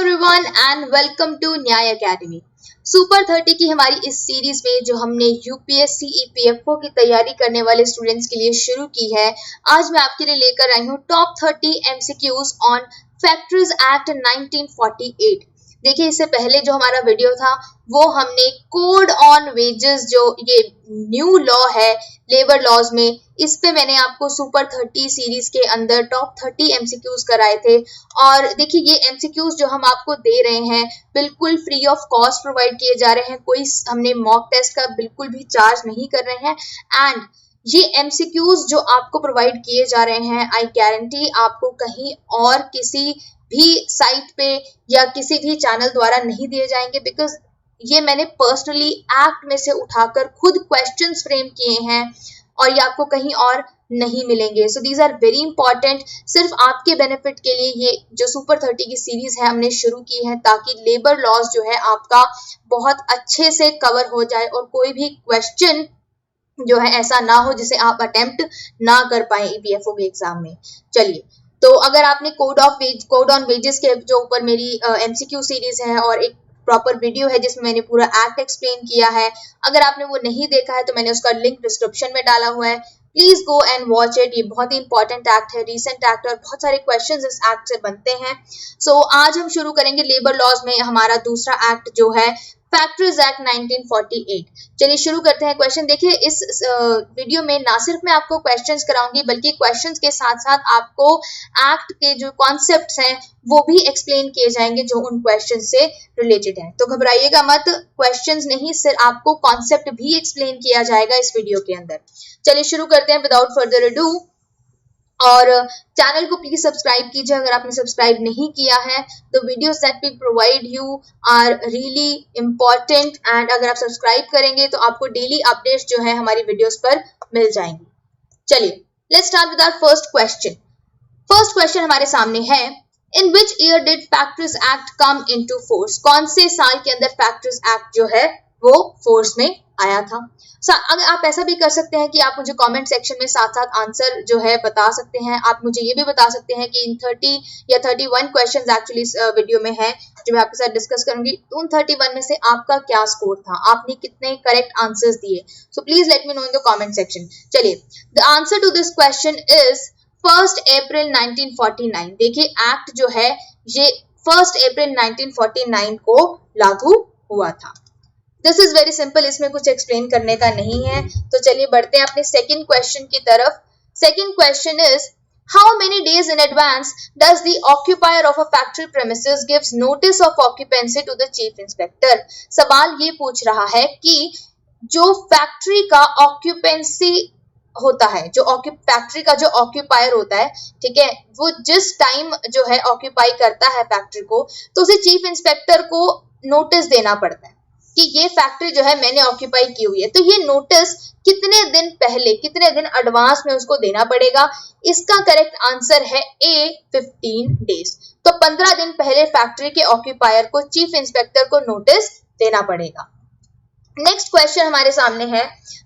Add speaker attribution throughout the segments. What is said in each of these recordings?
Speaker 1: Everyone and welcome to न्याय academy. Super 30 की हमारी इस सीरीज में जो हमने यूपीएससी ईपीएफओ की तैयारी करने वाले स्टूडेंट्स के लिए शुरू की है, आज मैं आपके लिए लेकर आई हूँ top 30 MCQs on factories act 1948। देखिए, इससे पहले जो हमारा वीडियो था वो हमने कोड ऑन वेजेस, जो ये न्यू लॉ है लेबर लॉज में, इस पे मैंने आपको सुपर 30 सीरीज के अंदर टॉप 30 एमसीक्यूज कराए थे। और देखिए, ये एमसीक्यूज जो हम आपको दे रहे हैं बिल्कुल फ्री ऑफ कॉस्ट प्रोवाइड किए जा रहे हैं। कोई हमने मॉक टेस्ट का बिल्कुल भी चार्ज नहीं कर रहे हैं। एंड ये एमसीक्यूज जो आपको प्रोवाइड किए जा रहे हैं, आई गारंटी आपको कहीं और किसी भी साइट पे या किसी भी चैनल द्वारा नहीं दिए जाएंगे, बिकॉज ये मैंने पर्सनली एक्ट में से उठाकर खुद क्वेश्चंस फ्रेम किए हैं और ये आपको कहीं और नहीं मिलेंगे। So these are very important. सिर्फ आपके बेनिफिट के लिए ये जो सुपर 30 की सीरीज है हमने शुरू की है, ताकि लेबर लॉज जो है आपका बहुत अच्छे से कवर हो जाए और कोई भी क्वेश्चन जो है ऐसा ना हो जिसे आप अटेम्प्ट ना कर पाए ईपीएफओ के एग्जाम में। चलिए, तो अगर आपने कोड ऑन वेजेस के जो ऊपर मेरी एमसीक्यू सीरीज है और एक प्रॉपर वीडियो है जिसमें मैंने पूरा एक्ट एक्सप्लेन किया है, अगर आपने वो नहीं देखा है तो मैंने उसका लिंक डिस्क्रिप्शन में डाला हुआ है। Please go and watch it. ये बहुत ही इंपॉर्टेंट एक्ट है, रीसेंट एक्ट है और बहुत सारे क्वेश्चंस इस एक्ट से बनते हैं। सो आज हम शुरू करेंगे लेबर लॉज में हमारा दूसरा एक्ट जो है फैक्टरीज एक्ट 1948। चलिए शुरू करते हैं। क्वेश्चन देखिए, इस वीडियो में ना सिर्फ मैं आपको क्वेश्चंस कराऊंगी बल्कि क्वेश्चंस के साथ साथ आपको एक्ट के जो कॉन्सेप्ट्स हैं वो भी एक्सप्लेन किए जाएंगे जो उन क्वेश्चंस से रिलेटेड हैं। तो घबराइएगा मत, क्वेश्चंस नहीं सिर्फ आपको कॉन्सेप्ट भी एक्सप्लेन किया जाएगा इस वीडियो के अंदर। चलिए शुरू करते हैं विदाउट फर्दर अडू। और चैनल को प्लीज सब्सक्राइब कीजिए अगर आपने सब्सक्राइब नहीं किया है। The videos that we provide you are really important and अगर आप सब्सक्राइब करेंगे तो आपको डेली अपडेट्स जो है हमारी वीडियोस पर मिल जाएंगी। चलिए let's start with our first question. First question हमारे सामने है, in which year did factories act come into force? कौन से साल के अंदर फैक्टरीज एक्ट जो है वो फोर्स में आया था? अगर आप ऐसा भी कर सकते हैं कि आप मुझे कमेंट सेक्शन में साथ साथ आंसर जो है बता सकते हैं। आप मुझे ये भी बता सकते हैं कि इन 30 या 31 क्वेश्चंस एक्चुअली इस वीडियो में है जो मैं आपके साथ डिस्कस करूंगी, तो उन 31 में से आपका क्या स्कोर था, आपने कितने करेक्ट आंसर्स दिए। So please let me know in the comment section. चलिए, the answer to this question is 1 April 1949। देखिए, एक्ट जो है ये 1 अप्रैल 1949 को लागू हुआ था। दिस इज वेरी सिंपल, इसमें कुछ एक्सप्लेन करने का नहीं है। तो चलिए बढ़ते हैं अपने सेकंड क्वेश्चन की तरफ। Second question is, how many days in advance does the occupier of a factory premises gives notice of occupancy to the chief inspector? सवाल ये पूछ रहा है कि जो फैक्ट्री का ऑक्यूपेंसी होता है, जो फैक्ट्री का जो ऑक्यूपायर होता है, ठीक है, वो जिस टाइम जो है ऑक्यूपाई करता है फैक्ट्री को, तो उसे चीफ इंस्पेक्टर को नोटिस देना पड़ता है कि ये फैक्ट्री जो है मैंने ऑक्यूपाई की हुई है। तो ये नोटिस कितने दिन पहले, कितने दिन एडवांस में उसको देना पड़ेगा? इसका करेक्ट आंसर है ए, 15 डेज। तो 15 दिन पहले फैक्ट्री के ऑक्यूपायर को चीफ इंस्पेक्टर को नोटिस देना पड़ेगा। नेक्स्ट क्वेश्चन हमारे सामने है,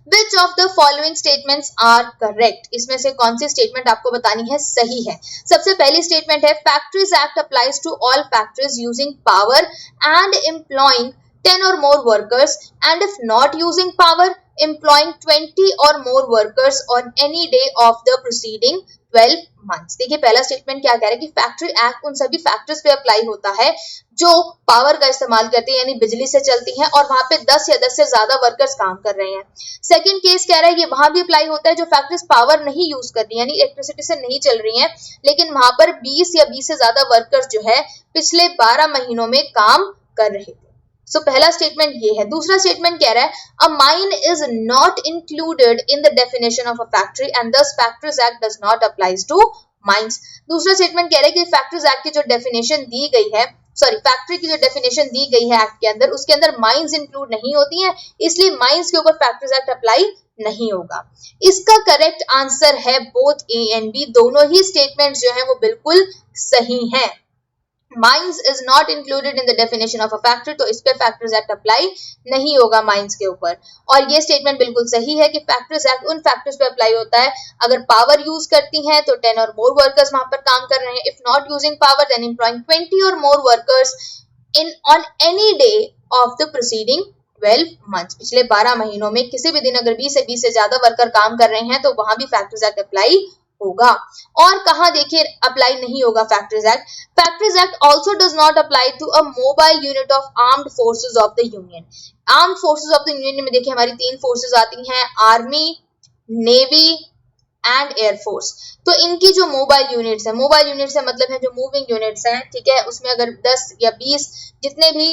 Speaker 1: which of the following statements are correct? इसमें से कौन सी स्टेटमेंट आपको बतानी है सही है? सबसे पहली स्टेटमेंट है, factories act applies to all factories using power and employing 10 or more workers, and if not using power, employing 20 or more workers on any day of the preceding 12 months। देखिए, पहला स्टेटमेंट क्या कह रहा है कि factory act उन सभी factories पे अप्लाई होता है जो पावर का इस्तेमाल करते हैं, यानी बिजली से चलती हैं और वहां पे 10 या 10 से ज्यादा वर्कर्स काम कर रहे हैं। सेकंड केस कह रहा है ये वहां भी अप्लाई होता है जो फैक्ट्रीज पावर नहीं यूज कर रही, यानी इलेक्ट्रिसिटी से नहीं चल रही हैं, लेकिन वहां पर 20 या 20 से ज्यादा वर्कर्स जो है पिछले 12 महीनों में काम कर रहे थे। सो पहला स्टेटमेंट ये है। दूसरा स्टेटमेंट कह रहा है, a mine is not included in the definition of a factory and this factories act does not applies to mines. दूसरा स्टेटमेंट कह रहा है कि फैक्ट्रीज एक्ट की जो डेफिनेशन दी गई है, फैक्ट्री की जो डेफिनेशन दी गई है एक्ट के अंदर, उसके अंदर माइंस इंक्लूड नहीं होती हैं, इसलिए माइंस के ऊपर फैक्ट्रीज एक्ट अप्लाई नहीं होगा। इसका करेक्ट आंसर है बोथ ए एंड बी, दोनों ही स्टेटमेंट्स जो है वो बिल्कुल सही हैं। Mines is not included in the definition of a factor, तो इस पे फैक्टर्स एक्ट अप्लाई नहीं होगा माइंस के ऊपर। और ये स्टेटमेंट बिल्कुल सही है कि फैक्टर्स एक्ट उन फैक्टर्स पे अप्लाई होता है अगर पावर यूज करती हैं तो 10 और मोर वर्कर्स वहां पर काम कर रहे हैं। If not using power then employing 20 और more workers in on any day of the proceeding 12 months, पिछले 12 महीनों में किसी भी दिन अगर 20 से ज्यादा वर्कर काम कर रहे हैं तो वहां भी फैक्टर्स एक्ट अप्लाई होगा। और कहां देखिए अप्लाई नहीं होगा factories act. Factories act also does not apply to a mobile unit of armed forces of the union. Armed forces of the union में देखिए हमारी 3 फोर्सेस आती हैं, आर्मी, नेवी एंड एयरफोर्स। तो इनकी जो मोबाइल यूनिट्स है, मोबाइल यूनिट से मतलब है जो मूविंग यूनिट्स हैं, ठीक है, उसमें अगर 10 या 20 जितने भी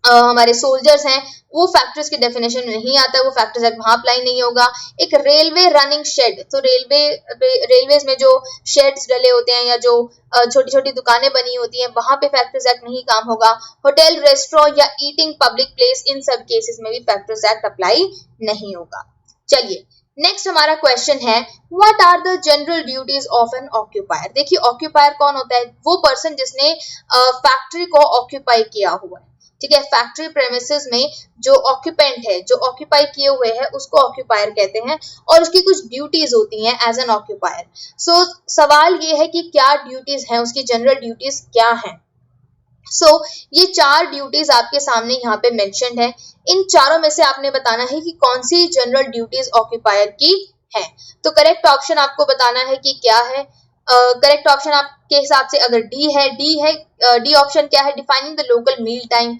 Speaker 1: हमारे सोल्जर्स हैं वो फैक्टर्स की डेफिनेशन में नहीं आता है, वो फैक्टर्स एक्ट वहां अप्लाई नहीं होगा। एक रेलवे रनिंग शेड, तो रेलवेज में जो शेड्स डले होते हैं या जो छोटी छोटी दुकानें बनी होती हैं वहां पे फैक्टर्स एक्ट नहीं काम होगा। होटल, रेस्टोरेंट या ईटिंग पब्लिक प्लेस, इन सब केसेस में भी फैक्टर्स एक्ट अप्लाई नहीं होगा। चलिए नेक्स्ट हमारा क्वेश्चन है, what are the general duties of an occupier. देखिए ऑक्यूपायर कौन होता है, वो पर्सन जिसने फैक्ट्री को ऑक्यूपाई किया हुआ है, ठीक है। फैक्ट्री प्रेमिसेस में जो ऑक्यूपेंट है, जो ऑक्यूपाई किए हुए है, उसको ऑक्यूपायर कहते हैं और उसकी कुछ ड्यूटीज होती हैं एज एन ऑक्यूपायर। सो सवाल ये है कि क्या ड्यूटीज हैं, उसकी जनरल ड्यूटीज क्या हैं। ये 4 ड्यूटीज आपके सामने यहाँ पे मेंशन्ड है। इन चारों में से आपने बताना है कि कौन सी जनरल ड्यूटीज ऑक्यूपायर की है। तो करेक्ट ऑप्शन आपको बताना है कि क्या है। करेक्ट ऑप्शन आपके हिसाब से अगर डी है, डी ऑप्शन क्या है, defining the local meal time.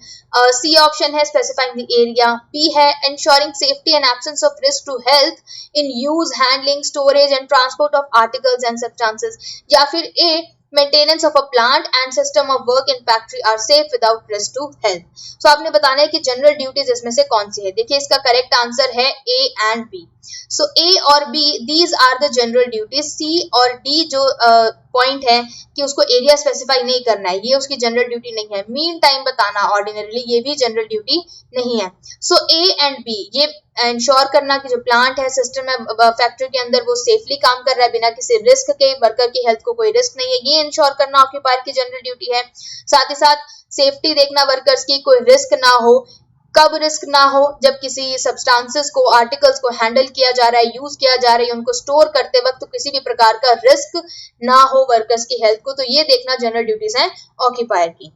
Speaker 1: C option है स्पेसिफाइंग द एरिया। बी है ensuring safety and absence of risk to health in use, handling, storage and transport of articles and substances. या फिर A maintenance of a plant and system of work in factory are safe without risk to health. So आपने बताना है कि general duties इसमें से कौन सी है। देखिए इसका करेक्ट आंसर है ए एंड बी। सो ए और B these are the general duties. C और डी जो पॉइंट है कि उसको एरिया स्पेसिफाई नहीं करना है, ये उसकी जनरल ड्यूटी नहीं है। मीन टाइम बताना ऑर्डिनरीली, ये भी जनरल ड्यूटी नहीं है। सो ए एंड बी, ये इंश्योर करना कि जो प्लांट है, सिस्टम है फैक्ट्री के अंदर, वो सेफली काम कर रहा है बिना किसी रिस्क के, वर्कर की हेल्थ को कोई रिस्क नहीं है, ये इंश्योर करना ऑक्यूपायर की जनरल ड्यूटी है। साथ ही साथ सेफ्टी देखना वर्कर्स की, कोई रिस्क ना हो। कब रिस्क ना हो, जब किसी सब्सटेंसेस को, आर्टिकल्स को हैंडल किया जा रहा है, यूज किया जा रहा है, उनको स्टोर करते वक्त तो किसी भी प्रकार का रिस्क ना हो वर्कर्स की हेल्थ को, तो ये देखना जनरल ड्यूटीज हैं ऑक्यूपायर की।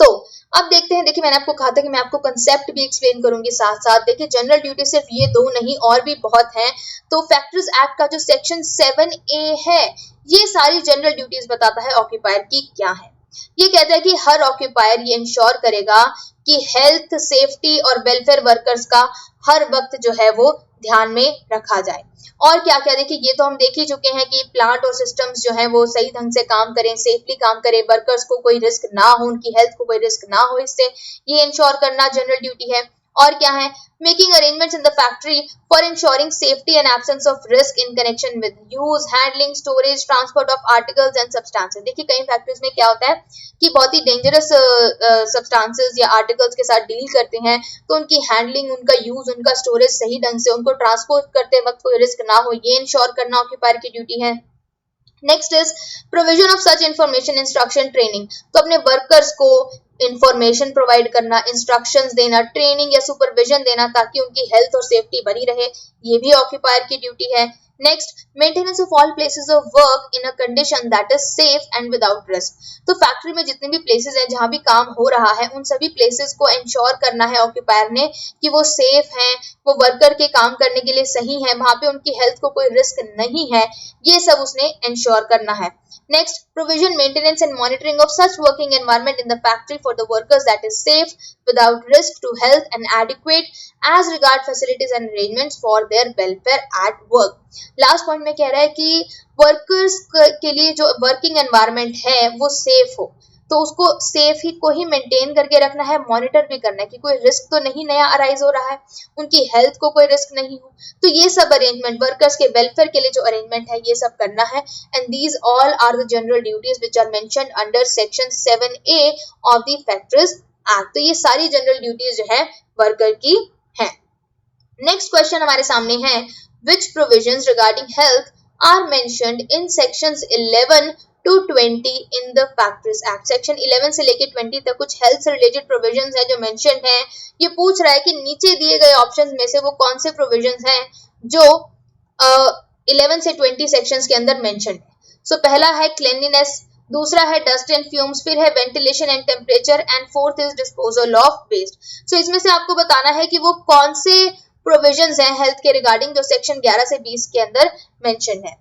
Speaker 1: तो अब देखते हैं, देखिए मैंने आपको कहा था कि मैं आपको कंसेप्ट भी एक्सप्लेन करूंगी साथ साथ। देखिए जनरल ड्यूटी सिर्फ ये 2 नहीं और भी बहुत हैं। तो फैक्टर्स एक्ट का जो सेक्शन 7A है, ये सारी जनरल ड्यूटीज बताता है ऑक्यूपायर की क्या है। ये कहता है कि हर ऑक्यूपायर ये इंश्योर करेगा कि हेल्थ, सेफ्टी और वेलफेयर वर्कर्स का हर वक्त जो है वो ध्यान में रखा जाए। और क्या क्या, देखिए ये तो हम देख ही चुके हैं कि प्लांट और सिस्टम्स जो हैं वो सही ढंग से काम करें, सेफली काम करें, वर्कर्स को कोई रिस्क ना हो, उनकी हेल्थ को कोई रिस्क ना हो, इससे ये इंश्योर करना जनरल ड्यूटी है। और क्या है, making arrangements in the factory for ensuring safety and absence of risk in connection with use, handling, storage, transport of articles and substances. देखिए कई फैक्ट्रीज में क्या होता है कि बहुत ही डेंजरस सब्सटेंसेस या आर्टिकल्स के साथ डील करते हैं, तो उनकी हैंडलिंग, उनका यूज, उनका स्टोरेज सही ढंग से, उनको ट्रांसपोर्ट करते वक्त कोई रिस्क ना हो, ये इंश्योर करना ऑक्यूपायर की ड्यूटी है। Next is provision of such information, instruction, training. तो अपने वर्कर्स को इंफॉर्मेशन प्रोवाइड करना, इंस्ट्रक्शंस देना, ट्रेनिंग या सुपरविजन देना ताकि उनकी हेल्थ और सेफ्टी बनी रहे, ये भी ऑक्यूपायर की ड्यूटी है। Next, maintenance of all places of work in a condition that is safe and without risk. तो फैक्ट्री में जितने भी प्लेसेस हैं जहां भी काम हो रहा है, उन सभी प्लेसेस को इंश्योर करना है ऑक्यूपायर ने कि वो सेफ हैं, वो वर्कर के काम करने के लिए सही हैं, वहां पे उनकी हेल्थ को कोई रिस्क नहीं है, ये सब उसने इंश्योर करना है। Next, provision, maintenance and monitoring of such working environment in the factory for the workers that is safe, without risk to health and adequate as regard facilities and arrangements for their welfare at work. Last point में कह रहा है कि workers के लिए जो working environment है वो safe हो, तो उसको सेफ ही को ही मेंटेन करके रखना है, मॉनिटर भी करना है कि कोई रिस्क तो नहीं नया अराइज हो रहा है, उनकी हेल्थ को कोई रिस्क नहीं हो, तो ये सब अरेंजमेंट, वर्कर्स के वेलफेयर के लिए जो अरेंजमेंट है ये सब करना है। And these all are the general duties which are mentioned under section 7A of the factories act. तो ये सारी जनरल ड्यूटीज जो है वर्कर की है। नेक्स्ट क्वेश्चन हमारे सामने है, which provisions regarding health are mentioned in sections 11 to 20 in the Factories Act। Section 11 से लेके 20 तक कुछ हेल्थ से रिलेटेड प्रोविजंस है जो मेंशन है। ये पूछ रहा है कि नीचे दिए गए ऑप्शंस में से वो कौन से प्रोविजंस हैं जो 11 से 20 सेक्शंस के अंदर मेंशन है। सो पहला है क्लीनलीनेस, दूसरा है डस्ट एंड फ्यूम्स, फिर है ventilation and temperature, and fourth is disposal of waste. So इसमें से आपको बताना है कि वो कौन से प्रोविजंस हैं हेल्थ के रिगार्डिंग जो सेक्शन 11 से 20 के अंदर मेंशन है।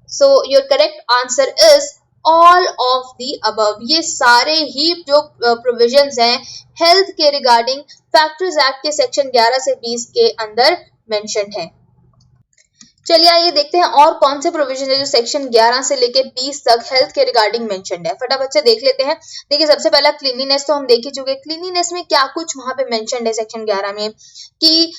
Speaker 1: So your correct answer is all of the above. ये सारे ही जो प्रोविजंस हैं हेल्थ के रिगार्डिंग फैक्टरीज एक्ट के सेक्शन 11 से 20 के अंदर मेंशन है। चलिए आइए देखते हैं और कौन से प्रोविजन है जो सेक्शन 11 से लेके 20 तक हेल्थ के रिगार्डिंग मेंशन्ड है। फटाफट से देख लेते हैं। देखिए सबसे पहला क्लीनलीनेस तो हम देख ही चुके। क्लीनलीनेस में क्या कुछ वहां पे मेंशन्ड है सेक्शन 11 में कि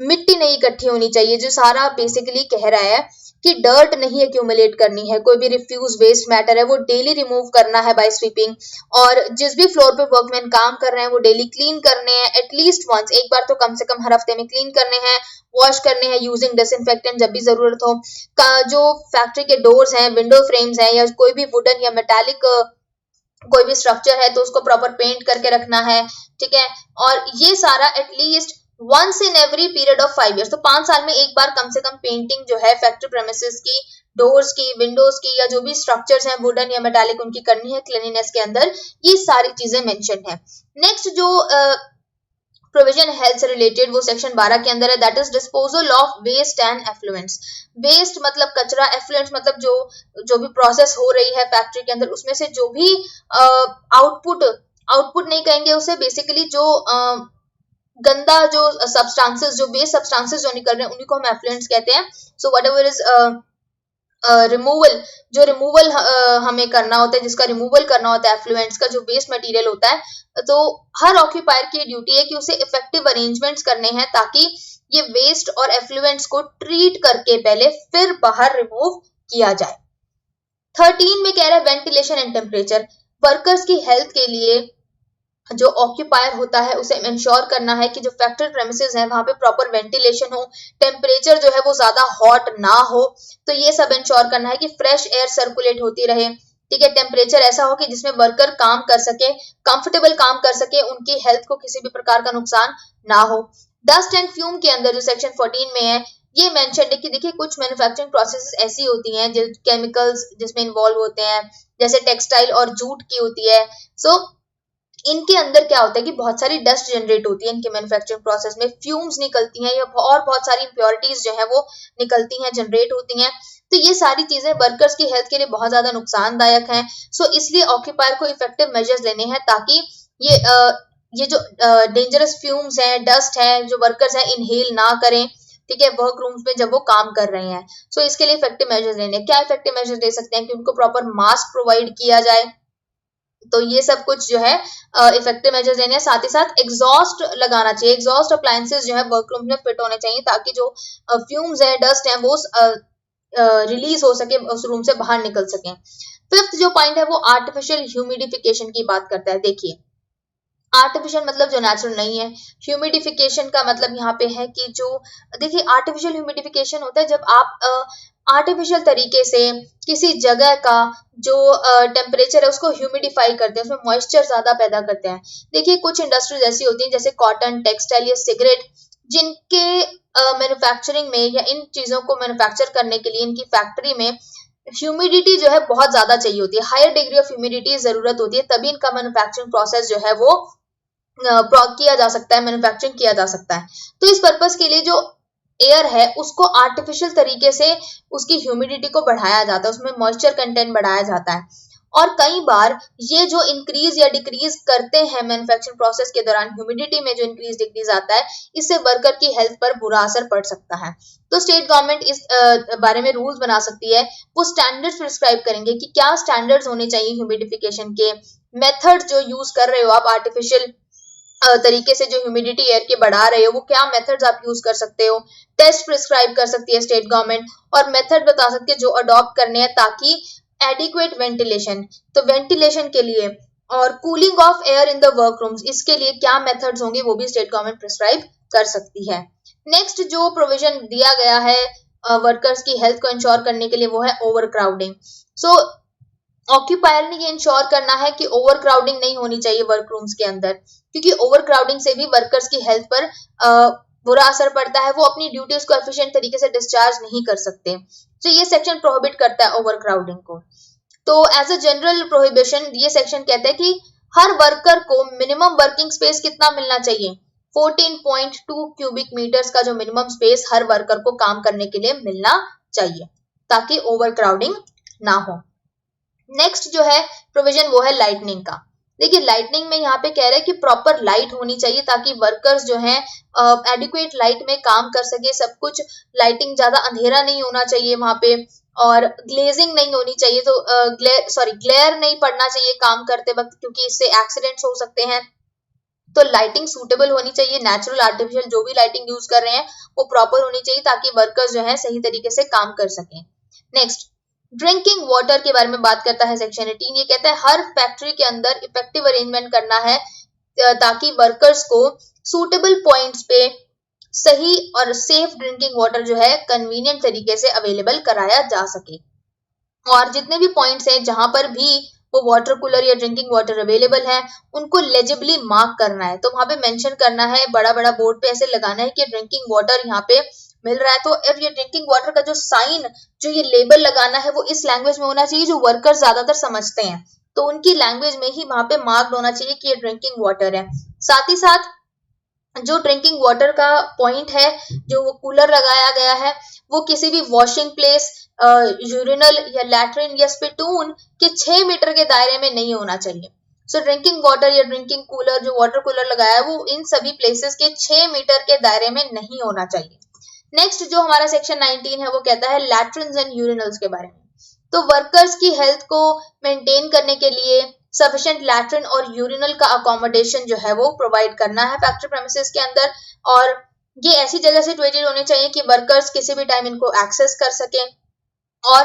Speaker 1: मिट्टी नहीं इकट्ठी होनी चाहिए, जो सारा बेसिकली कह रहा है कि डर्ट नहीं एक्यूमुलेट करनी है, कोई भी रिफ्यूज वेस्ट मैटर है वो डेली रिमूव करना है बाय स्वीपिंग, और जिस भी फ्लोर पे वर्कमैन काम कर रहे हैं वो डेली क्लीन करने हैं एटलीस्ट वंस, एक बार तो कम से कम हर हफ्ते में क्लीन करने हैं, वॉश करने हैं यूजिंग डिसइंफेक्टेंट जब भी जरूरत हो। जो फैक्ट्री के डोर्स हैं, विंडो फ्रेम्स हैं, या कोई भी वुडन या मेटालिक कोई भी स्ट्रक्चर है तो उसको प्रॉपर पेंट करके रखना है, ठीक है। और ये सारा at least once in every period of 5 years, तो 5 साल में एक बार कम से कम पेंटिंग जो है फैक्ट्री प्रेमिसेस की, डोर्स की, विंडोज की, या जो भी स्ट्रक्चर्स हैं वुडन या मेटालिक उनकी करनी है क्लीनिनेस के अंदर। ये सारी चीजें मेंशन है। नेक्स्ट जो प्रोविजन हेल्थ से रिलेटेड वो सेक्शन 12 के अंदर है, that is disposal of waste and effluents. Waste मतलब कचरा, एफ्लुएंट्स मतलब जो भी प्रोसेस हो रही है फैक्ट्री के अंदर उसमें से जो भी आउटपुट नहीं कहेंगे उसे, बेसिकली जो गंदा जो सब्सटेंसेस, जो वेस्ट सब्सटेंसेस जो निकल रहे हैं उन्हीं को हम एफ्लुएंट्स कहते हैं। सो व्हाटएवर इज रिमूवल, जो रिमूवल हमें करना होता है, जिसका रिमूवल करना होता है एफ्लुएंट्स का, जो वेस्ट मटेरियल होता है, तो हर ऑक्यूपायर की ड्यूटी है कि उसे इफेक्टिव अरेंजमेंट्स करने हैं ताकि ये वेस्ट और एफ्लुएंट्स को ट्रीट करके पहले फिर बाहर रिमूव किया जाए। 13 में कह रहा है वेंटिलेशन एंड टेम्परेचर। वर्कर्स की हेल्थ के लिए जो ऑक्यूपायर होता है उसे इंश्योर करना है कि जो फैक्ट्री प्रेमिसेस हैं वहां पे प्रॉपर वेंटिलेशन हो, टेम्परेचर जो है वो ज्यादा हॉट ना हो, तो ये सब इंश्योर करना है कि फ्रेश एयर सर्कुलेट होती रहे, ठीक है। टेम्परेचर ऐसा हो कि जिसमें वर्कर काम कर सके, कंफर्टेबल काम कर सके, उनकी हेल्थ को किसी भी प्रकार का नुकसान ना हो। डस्ट एंड फ्यूम के अंदर जो सेक्शन 14 में है ये मेंशन है कि देखिए कुछ मैन्युफैक्चरिंग प्रोसेसेस ऐसी होती हैं जो केमिकल्स जिसमें इन्वॉल्व होते हैं, जैसे टेक्सटाइल और जूट की होती है। सो इनके अंदर क्या होता है कि बहुत सारी डस्ट जनरेट होती है इनके मैन्युफैक्चरिंग प्रोसेस में, फ्यूम्स निकलती हैं या और बहुत सारी इंप्योरिटीज जो है वो निकलती हैं, जनरेट होती हैं। तो ये सारी चीजें वर्कर्स की हेल्थ के लिए बहुत ज्यादा नुकसानदायक हैं। सो इसलिए ऑक्यूपायर को इफेक्टिव मेजर्स लेने हैं ताकि ये जो डेंजरस फ्यूम्स हैं, डस्ट है, जो वर्कर्स हैं इनहेल ना करें, ठीक है, वर्क रूम्स में जब वो काम कर रहे हैं। सो इसके लिए इफेक्टिव मेजर्स लेने हैं। क्या इफेक्टिव मेजर्स ले सकते हैं कि उनको प्रॉपर मास्क प्रोवाइड किया जाए, तो ये सब कुछ जो है इफेक्टिव मेजर्स लेने हैं। साथ ही साथ एग्जॉस्ट लगाना चाहिए, एग्जॉस्ट अप्लायंसेस जो है वर्करूम में फिट होने चाहिए ताकि जो फ्यूम्स है, डस्ट है, वो रिलीज हो सके, उस रूम से बाहर निकल सके। फिफ्थ जो पॉइंट है वो आर्टिफिशियल ह्यूमिडिफिकेशन की बात करता है। देखिए आर्टिफिशियल मतलब जो नेचुरल नहीं है, ह्यूमिडिफिकेशन का मतलब यहाँ पे है कि जो देखिए आर्टिफिशियल ह्यूमिडिफिकेशन होता है जब आप आर्टिफिशियल तरीके से किसी जगह का जो टेम्परेचर है उसको ह्यूमिडिफाई करते हैं, उसमें मॉइस्चर ज्यादा पैदा करते हैं। देखिए कुछ इंडस्ट्रीज ऐसी होती हैं जैसे कॉटन, टेक्सटाइल या सिगरेट, जिनके मैन्युफैक्चरिंग में या इन चीजों को मैन्युफैक्चर करने के लिए इनकी फैक्ट्री में ह्यूमिडिटी जो है बहुत ज्यादा चाहिए होती है, हायर डिग्री ऑफ ह्यूमिडिटी जरूरत होती है, तभी इनका मैन्युफैक्चरिंग प्रोसेस जो है वो किया जा सकता है, मैन्युफैक्चरिंग किया जा सकता है। तो इस पर्पस के लिए जो एयर है उसको आर्टिफिशियल तरीके से उसकी ह्यूमिडिटी को बढ़ाया जाता है, उसमें मॉइस्चर कंटेंट बढ़ाया जाता है। और कई बार ये जो इंक्रीज या डिक्रीज करते हैं मैन्युफैक्चरिंग प्रोसेस के दौरान, ह्यूमिडिटी में जो इंक्रीज डिक्रीज आता है, इससे वर्कर की हेल्थ पर बुरा असर पड़ सकता है। तो स्टेट गवर्नमेंट इस बारे में रूल्स बना सकती है, वो स्टैंडर्ड्स प्रिस्क्राइब करेंगे कि क्या स्टैंडर्ड्स होने चाहिए ह्यूमिडिफिकेशन के, मेथड जो यूज कर रहे हो आप आर्टिफिशियल तरीके से जो ह्यूमिडिटी एयर के बढ़ा रहे हो वो क्या मेथड्स आप यूज कर सकते हो, टेस्ट प्रिस्क्राइब कर सकती है स्टेट गवर्नमेंट, और मेथड बता सकती है जो अडॉप्ट करने हैं ताकि एडिक्वेट वेंटिलेशन, तो वेंटिलेशन के लिए और cooling of air in the work rooms, इसके लिए क्या मेथड्स होंगे वो भी स्टेट गवर्नमेंट प्रिस्क्राइब कर सकती है। नेक्स्ट जो प्रोविजन दिया गया है वर्कर्स की हेल्थ को इंश्योर करने के लिए वो है ओवर क्राउडिंग। सो ऑक्यूपायर ने ये इंश्योर करना है कि ओवर क्राउडिंग नहीं होनी चाहिए वर्क रूम्स के अंदर, क्योंकि ओवर क्राउडिंग से भी वर्कर्स की हेल्थ पर बुरा असर पड़ता है, वो अपनी ड्यूटीज को एफिशिएंट तरीके से डिस्चार्ज नहीं कर सकते। तो ये सेक्शन प्रोहिबिट करता है ओवर क्राउडिंग को। तो एज अ जनरल प्रोहिबिशन ये सेक्शन कहता है कि हर वर्कर को मिनिमम वर्किंग स्पेस कितना मिलना चाहिए, 14.2 क्यूबिक मीटर्स का जो मिनिमम स्पेस हर वर्कर को काम करने के लिए मिलना चाहिए, ताकि ओवर क्राउडिंग ना हो। नेक्स्ट जो है प्रोविजन वो है लाइटनिंग का। देखिए लाइटनिंग में यहाँ पे कह रहे हैं कि प्रॉपर लाइट होनी चाहिए ताकि वर्कर्स जो हैं एडिक्वेट लाइट में काम कर सके, सब कुछ लाइटिंग, ज्यादा अंधेरा नहीं होना चाहिए वहां पे, और ग्लेजिंग नहीं होनी चाहिए, तो ग्लेयर नहीं पड़ना चाहिए काम करते वक्त, क्योंकि इससे एक्सीडेंट्स हो सकते हैं। तो लाइटिंग सूटेबल होनी चाहिए, नेचुरल आर्टिफिशियल जो भी लाइटिंग यूज कर रहे हैं वो प्रॉपर होनी चाहिए ताकि वर्कर्स जो है सही तरीके से काम कर सकें। नेक्स्ट ड्रिंकिंग वाटर के बारे में बात करता है सेक्शन 18। ये कहता है हर फैक्ट्री के अंदर इफेक्टिव अरेंजमेंट करना है ताकि वर्कर्स को सूटेबल पॉइंट्स पे सही और सेफ ड्रिंकिंग वाटर जो है कन्वीनियंट तरीके से अवेलेबल कराया जा सके। और जितने भी पॉइंट्स हैं जहां पर भी वो वाटर कूलर या ड्रिंकिंग वाटर अवेलेबल है उनको लेजिबली मार्क करना है, तो वहां पे मेंशन करना है, बड़ा बड़ा बोर्ड पे ऐसे लगाना है कि ड्रिंकिंग वाटर यहाँ पे मिल रहा है। तो और ये ड्रिंकिंग वाटर का जो साइन, जो ये लेबल लगाना है वो इस लैंग्वेज में होना चाहिए जो वर्कर्स ज्यादातर समझते हैं, तो उनकी लैंग्वेज में ही वहां पे मार्क्ड होना चाहिए कि ये ड्रिंकिंग वाटर है। साथ ही साथ जो ड्रिंकिंग वाटर का पॉइंट है, जो वो कूलर लगाया गया है, वो किसी भी वॉशिंग प्लेस, यूरिनल या लैट्रिन या स्पिटून के 6 मीटर के दायरे में नहीं होना चाहिए। सो ड्रिंकिंग वाटर या ड्रिंकिंग कूलर, जो वाटर कूलर लगाया है, वो इन सभी प्लेसेस के 6 मीटर के दायरे में नहीं होना चाहिए। नेक्स्ट जो हमारा सेक्शन 19 है वो कहता है लैट्रिन्स एंड यूरिनल्स के बारे में। तो वर्कर्स की हेल्थ को मेंटेन करने के लिए सफिशिएंट लैट्रिन और यूरिनल का अकोमोडेशन जो है वो प्रोवाइड करना है फैक्ट्री प्रेमिसेस के अंदर, और ये ऐसी जगह सिचुएटेड होने चाहिए कि वर्कर्स किसी भी टाइम इनको एक्सेस कर सकें। और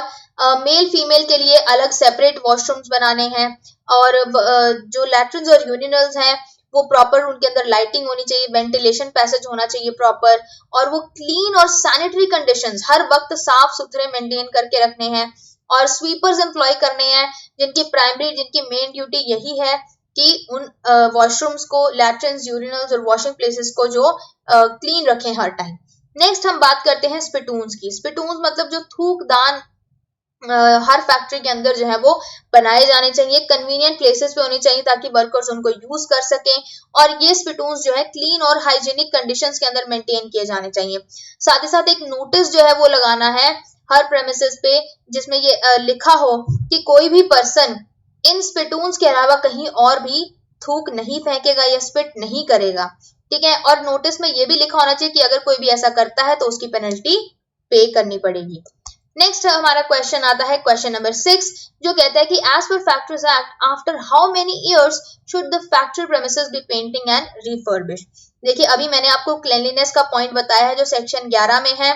Speaker 1: मेल फीमेल के लिए अलग सेपरेट वॉशरूम्स बनाने हैं, और जो लैट्रिन्स और यूरिनल्स हैं वो प्रॉपर, उनके अंदर लाइटिंग होनी चाहिए, वेंटिलेशन पैसेज होना चाहिए प्रॉपर, और वो क्लीन और सैनिटरी कंडीशंस हर वक्त साफ सुथरे मेंटेन करके रखने हैं। और स्वीपर्स एम्प्लॉय करने हैं जिनकी मेन ड्यूटी यही है कि उन वॉशरूम्स को, लैट्रिन्स, यूरिनल्स और वॉशिंग प्लेसेस को जो क्लीन रखें हर टाइम। नेक्स्ट हम बात करते हैं स्पिटून्स की। स्पिटून्स मतलब जो थूकदान हर फैक्ट्री के अंदर जो है वो बनाए जाने चाहिए, कन्वीनियंट प्लेसेस पे होनी चाहिए ताकि वर्कर्स उनको यूज कर सकें, और ये स्पिटून्स जो है क्लीन और हाइजीनिक कंडीशंस के अंदर मेंटेन किए जाने चाहिए। साथ ही साथ एक नोटिस जो है वो लगाना है हर प्रेमिसेस पे, जिसमें ये लिखा हो कि कोई भी पर्सन इन स्पिटून्स के अलावा कहीं और भी थूक नहीं फेंकेगा या स्पिट नहीं करेगा, ठीक है। और नोटिस में ये भी लिखा होना चाहिए कि अगर कोई भी ऐसा करता है तो उसकी पेनल्टी पे करनी पड़ेगी। नेक्स्ट हमारा क्वेश्चन आता है क्वेश्चन नंबर 6, जो कहता है कि as per factories act after how many years should the factory premises be painting and refurbished. देखिए अभी मैंने आपको क्लीनलीनेस का पॉइंट बताया है जो सेक्शन 11 में है,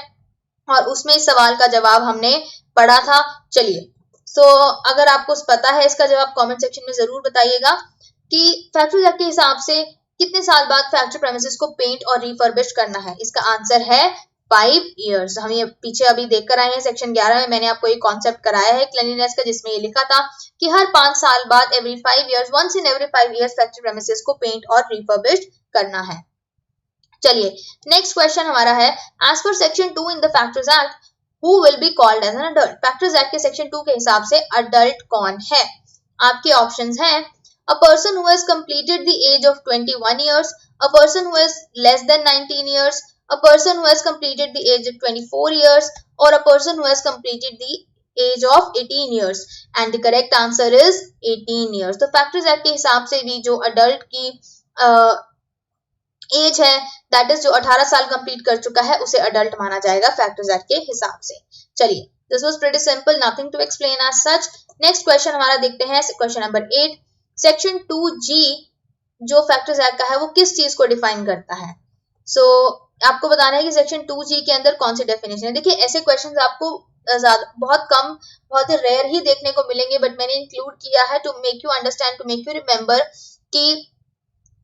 Speaker 1: और उसमें इस सवाल का जवाब हमने पढ़ा था। चलिए, सो अगर आपको पता है इसका जवाब कमेंट सेक्शन में जरूर बताइएगा कि फैक्ट्रीज एक्ट के हिसाब से कितने साल बाद फैक्ट्री प्रेमिसेस को पेंट और रिफर्बिश करना है। इसका आंसर है 5 इयर्स। हम ये पीछे अभी देख कर आए हैं, सेक्शन 11 में मैंने आपको एक कॉन्सेप्ट कराया है क्लीनलीनेस का, जिसमें ये लिखा था कि हर 5 साल बाद every 5 years, once in every 5 years factory premises को पेंट और रिफर्बिश करना है। चलिए नेक्स्ट क्वेश्चन हमारा है, as per section 2 in the factories act who will be called as an adult. Factories act के सेक्शन 2 के हिसाब से अडल्ट कौन है? आपके ऑप्शंस हैं a person who has completed the age of 21 years, a person who is less than 19 years, a person who has completed the age of 24 years, or a person who has completed the age of 18 years, and the correct answer is 18 years। तो factories act के हिसाब से भी जो adult की as है, that is जो 18 साल कंप्लीट कर चुका है, उसे अडल्ट माना जाएगा फैक्ट्रीज एक्ट के हिसाब से। चलिए, this was pretty simple, nothing to explain as such. Next question हमारा देखते हैं, क्वेश्चन नंबर 8, सेक्शन 2G जो फैक्ट्रीज एक्ट का है वो किस चीज को डिफाइन करता है? सो आपको बताना है कि सेक्शन 2G के अंदर कौन सी डेफिनेशन है। देखिए ऐसे क्वेश्चंस आपको बहुत कम, बहुत ही रेयर ही देखने को मिलेंगे, बट मैंने इंक्लूड किया है to make you understand, to make you remember कि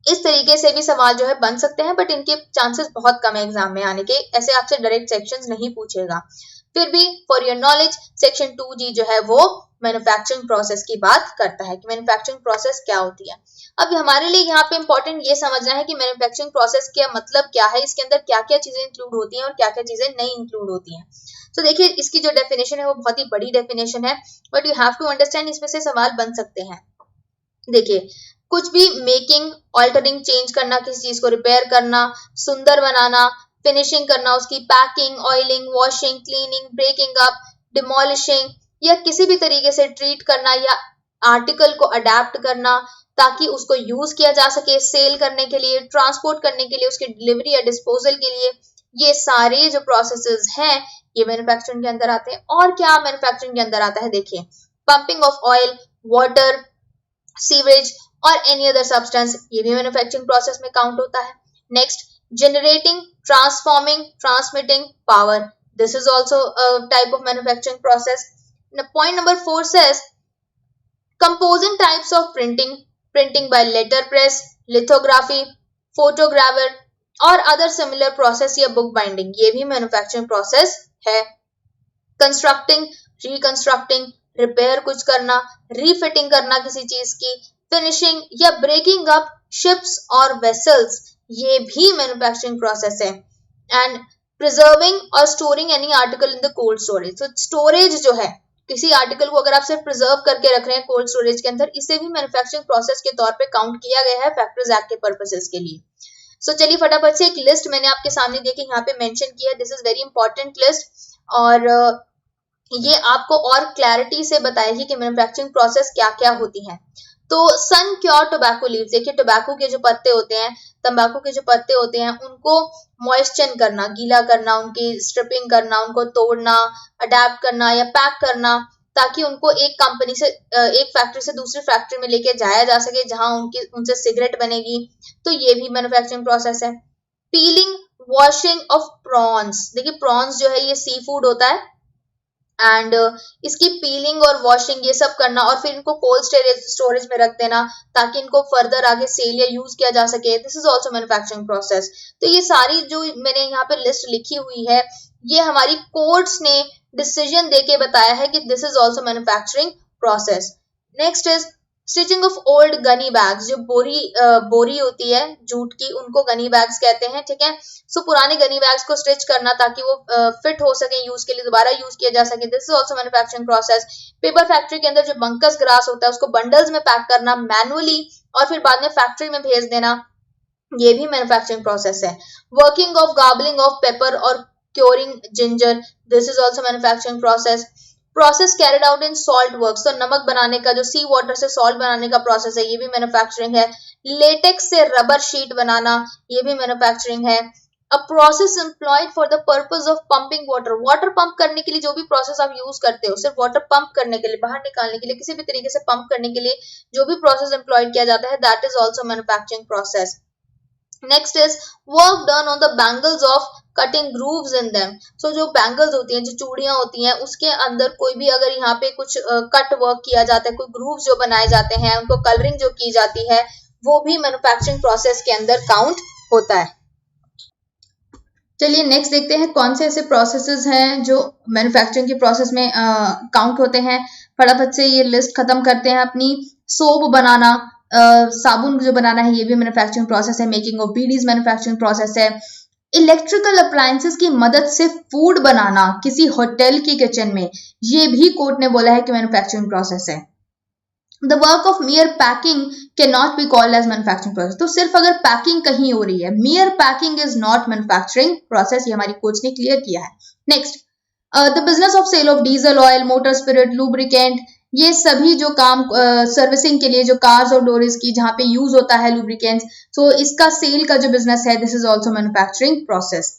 Speaker 1: इस तरीके से भी सवाल जो है बन सकते हैं, बट इनके चांसेस बहुत कम है एग्जाम में आने के, ऐसे आपसे डायरेक्ट सेक्शंस नहीं पूछेगा। फिर भी for your knowledge section 2G जो है वो मैन्युफैक्चरिंग प्रोसेस की बात करता है कि मैन्युफैक्चरिंग प्रोसेस क्या होती है। अब हमारे लिए यहाँ पे इंपॉर्टेंट ये समझना है कि मैन्युफैक्चरिंग प्रोसेस का मतलब क्या है, इसके अंदर क्या क्या चीजें इंक्लूड होती हैं और क्या क्या चीजें नहीं इंक्लूड होती हैं। तो देखिए इसकी जो डेफिनेशन है वो बहुत ही बड़ी डेफिनेशन है, but you have to understand, इसमें से सवाल बन सकते हैं। देखिए कुछ भी मेकिंग, ऑल्टरिंग, चेंज करना, किसी चीज को रिपेयर करना, सुंदर बनाना, फिनिशिंग करना, उसकी packing, oiling, washing, cleaning, breaking up, demolishing, या किसी भी तरीके से ट्रीट करना या आर्टिकल को अडेप्ट करना ताकि उसको यूज किया जा सके, सेल करने के लिए, ट्रांसपोर्ट करने के लिए, उसकी डिलीवरी या डिस्पोजल के लिए, ये सारे जो प्रोसेसेस हैं ये मैन्युफैक्चरिंग के अंदर आते हैं। और क्या मैन्युफैक्चरिंग के अंदर आता है, देखिए pumping of oil, water, sewage और एनी अदर सब्सटेंस, ये भी मैन्युफैक्चरिंग प्रोसेस में काउंट होता है। Next, generating, transforming, transmitting power, this is also type of manufacturing process. Point number 4 says composing types of printing, printing by letterpress, lithography, photogravure और other similar process या book binding, ये भी manufacturing process है। Constructing, reconstructing, repair कुछ करना, refitting करना किसी चीज की, फिनिशिंग या ब्रेकिंग अप शिप्स और वेसल्स, ये भी मैन्युफैक्चरिंग प्रोसेस है। एंड प्रिजर्विंग और storing any article in the cold storage, तो स्टोरेज जो है किसी आर्टिकल को अगर आप सिर्फ प्रिजर्व करके रख रहे हैं कोल्ड स्टोरेज के अंदर, इसे भी मैन्युफैक्चरिंग प्रोसेस के तौर पे काउंट किया गया है फैक्टर्स एक्ट के पर्पसेस के लिए। सो चलिए फटाफट से एक लिस्ट मैंने आपके सामने देखी यहाँ पे मेंशन किया है, this is very important list, और ये आपको और क्लैरिटी से बताएगी कि मैन्युफैक्चरिंग प्रोसेस क्या क्या होती है। तो सन क्योर टोबैको लीव्स, देखिए टोबैको के जो पत्ते होते हैं, तंबाकू के जो पत्ते होते हैं, उनको मॉइस्चर करना, गीला करना, उनकी स्ट्रिपिंग करना, उनको तोड़ना, अडेप्ट करना या पैक करना ताकि उनको एक कंपनी से एक फैक्ट्री से दूसरी फैक्ट्री में लेके जाया जा सके जहां उनसे सिगरेट बनेगी, तो ये भी मैन्युफैक्चरिंग प्रोसेस है। पीलिंग, वॉशिंग ऑफ प्रॉन्स, देखिए प्रॉन्स जो है ये सी फूड होता है, एंड इसकी पीलिंग और वॉशिंग ये सब करना और फिर इनको कोल्ड स्टोरेज में रख देना ताकि इनको फर्दर आगे सेल या यूज किया जा सके, this is also manufacturing process. तो ये सारी जो मैंने यहाँ पे लिस्ट लिखी हुई है ये हमारी कोर्ट्स ने डिसीजन देके बताया है कि this is also manufacturing process. Next is stitching of old Ghani bags, जो बोरी होती है जूट की, उनको गनी बैग्स कहते हैं, ठीक है। सो पुराने गनी बैग्स को स्टिच करना ताकि वो फिट हो सके यूज के लिए, दोबारा यूज किया जा सके, this is also manufacturing process. Paper factory के अंदर जो बंकस ग्रास होता है उसको बंडल्स में पैक करना मैनुअली और फिर बाद में फैक्ट्री में भेज देना, ये भी मैन्युफैक्चरिंग प्रोसेस है। वर्किंग ऑफ गार्बलिंग ऑफ पेपर और curing ginger, this is also manufacturing process. Process carried out in salt works, तो नमक बनाने का जो सी वाटर से सॉल्ट बनाने का प्रोसेस है ये भी मैन्युफैक्चरिंग है। लेटेक्स से रबर शीट बनाना, ये भी मैन्युफैक्चरिंग है। A process employed for the purpose of pumping water, water pump करने के लिए जो भी प्रोसेस आप यूज करते हो, सिर्फ वाटर पंप करने के लिए, बाहर निकालने के लिए, किसी भी तरीके से पंप करने के लिए जो भी प्रोसेस एम्प्लॉयड किया जाता है, that is also manufacturing process. Next is work done on the bangles of cutting grooves in them, so जो बैंगल्स होती हैं, जो चूड़ियां होती हैं, उसके अंदर कोई भी अगर यहाँ पे कुछ कट वर्क किया जाता है, कोई ग्रूव्स जो बनाए जाते हैं, उनको कलरिंग जो की जाती है, वो भी मैन्युफैक्चरिंग प्रोसेस के अंदर काउंट होता है। चलिए नेक्स्ट देखते हैं कौन से ऐसे प्रोसेसेस हैं जो मैन्युफैक्चरिंग के प्रोसेस में काउंट होते हैं। फटाफट से ये लिस्ट खत्म करते हैं अपनी। सोप बनाना, साबुन जो बनाना है ये भी मैन्युफैक्चरिंग प्रोसेस है। Making of bidis manufacturing process है। इलेक्ट्रिकल अप्लायंसेस की मदद से फूड बनाना किसी होटल की किचन में, ये भी कोर्ट ने बोला है कि मैन्युफैक्चरिंग प्रोसेस है। The work of mere packing cannot be called as manufacturing process, तो सिर्फ अगर पैकिंग कहीं हो रही है, mere packing is not manufacturing process, ये हमारी कोच ने क्लियर किया है। Next, the business of sale of diesel oil, motor spirit, lubricant, ये सभी जो काम सर्विसिंग के लिए जो कार्स और लोरीज की जहां पे यूज होता है लुब्रिकेंट्स, तो इसका सेल का जो बिजनेस है, this is also manufacturing process.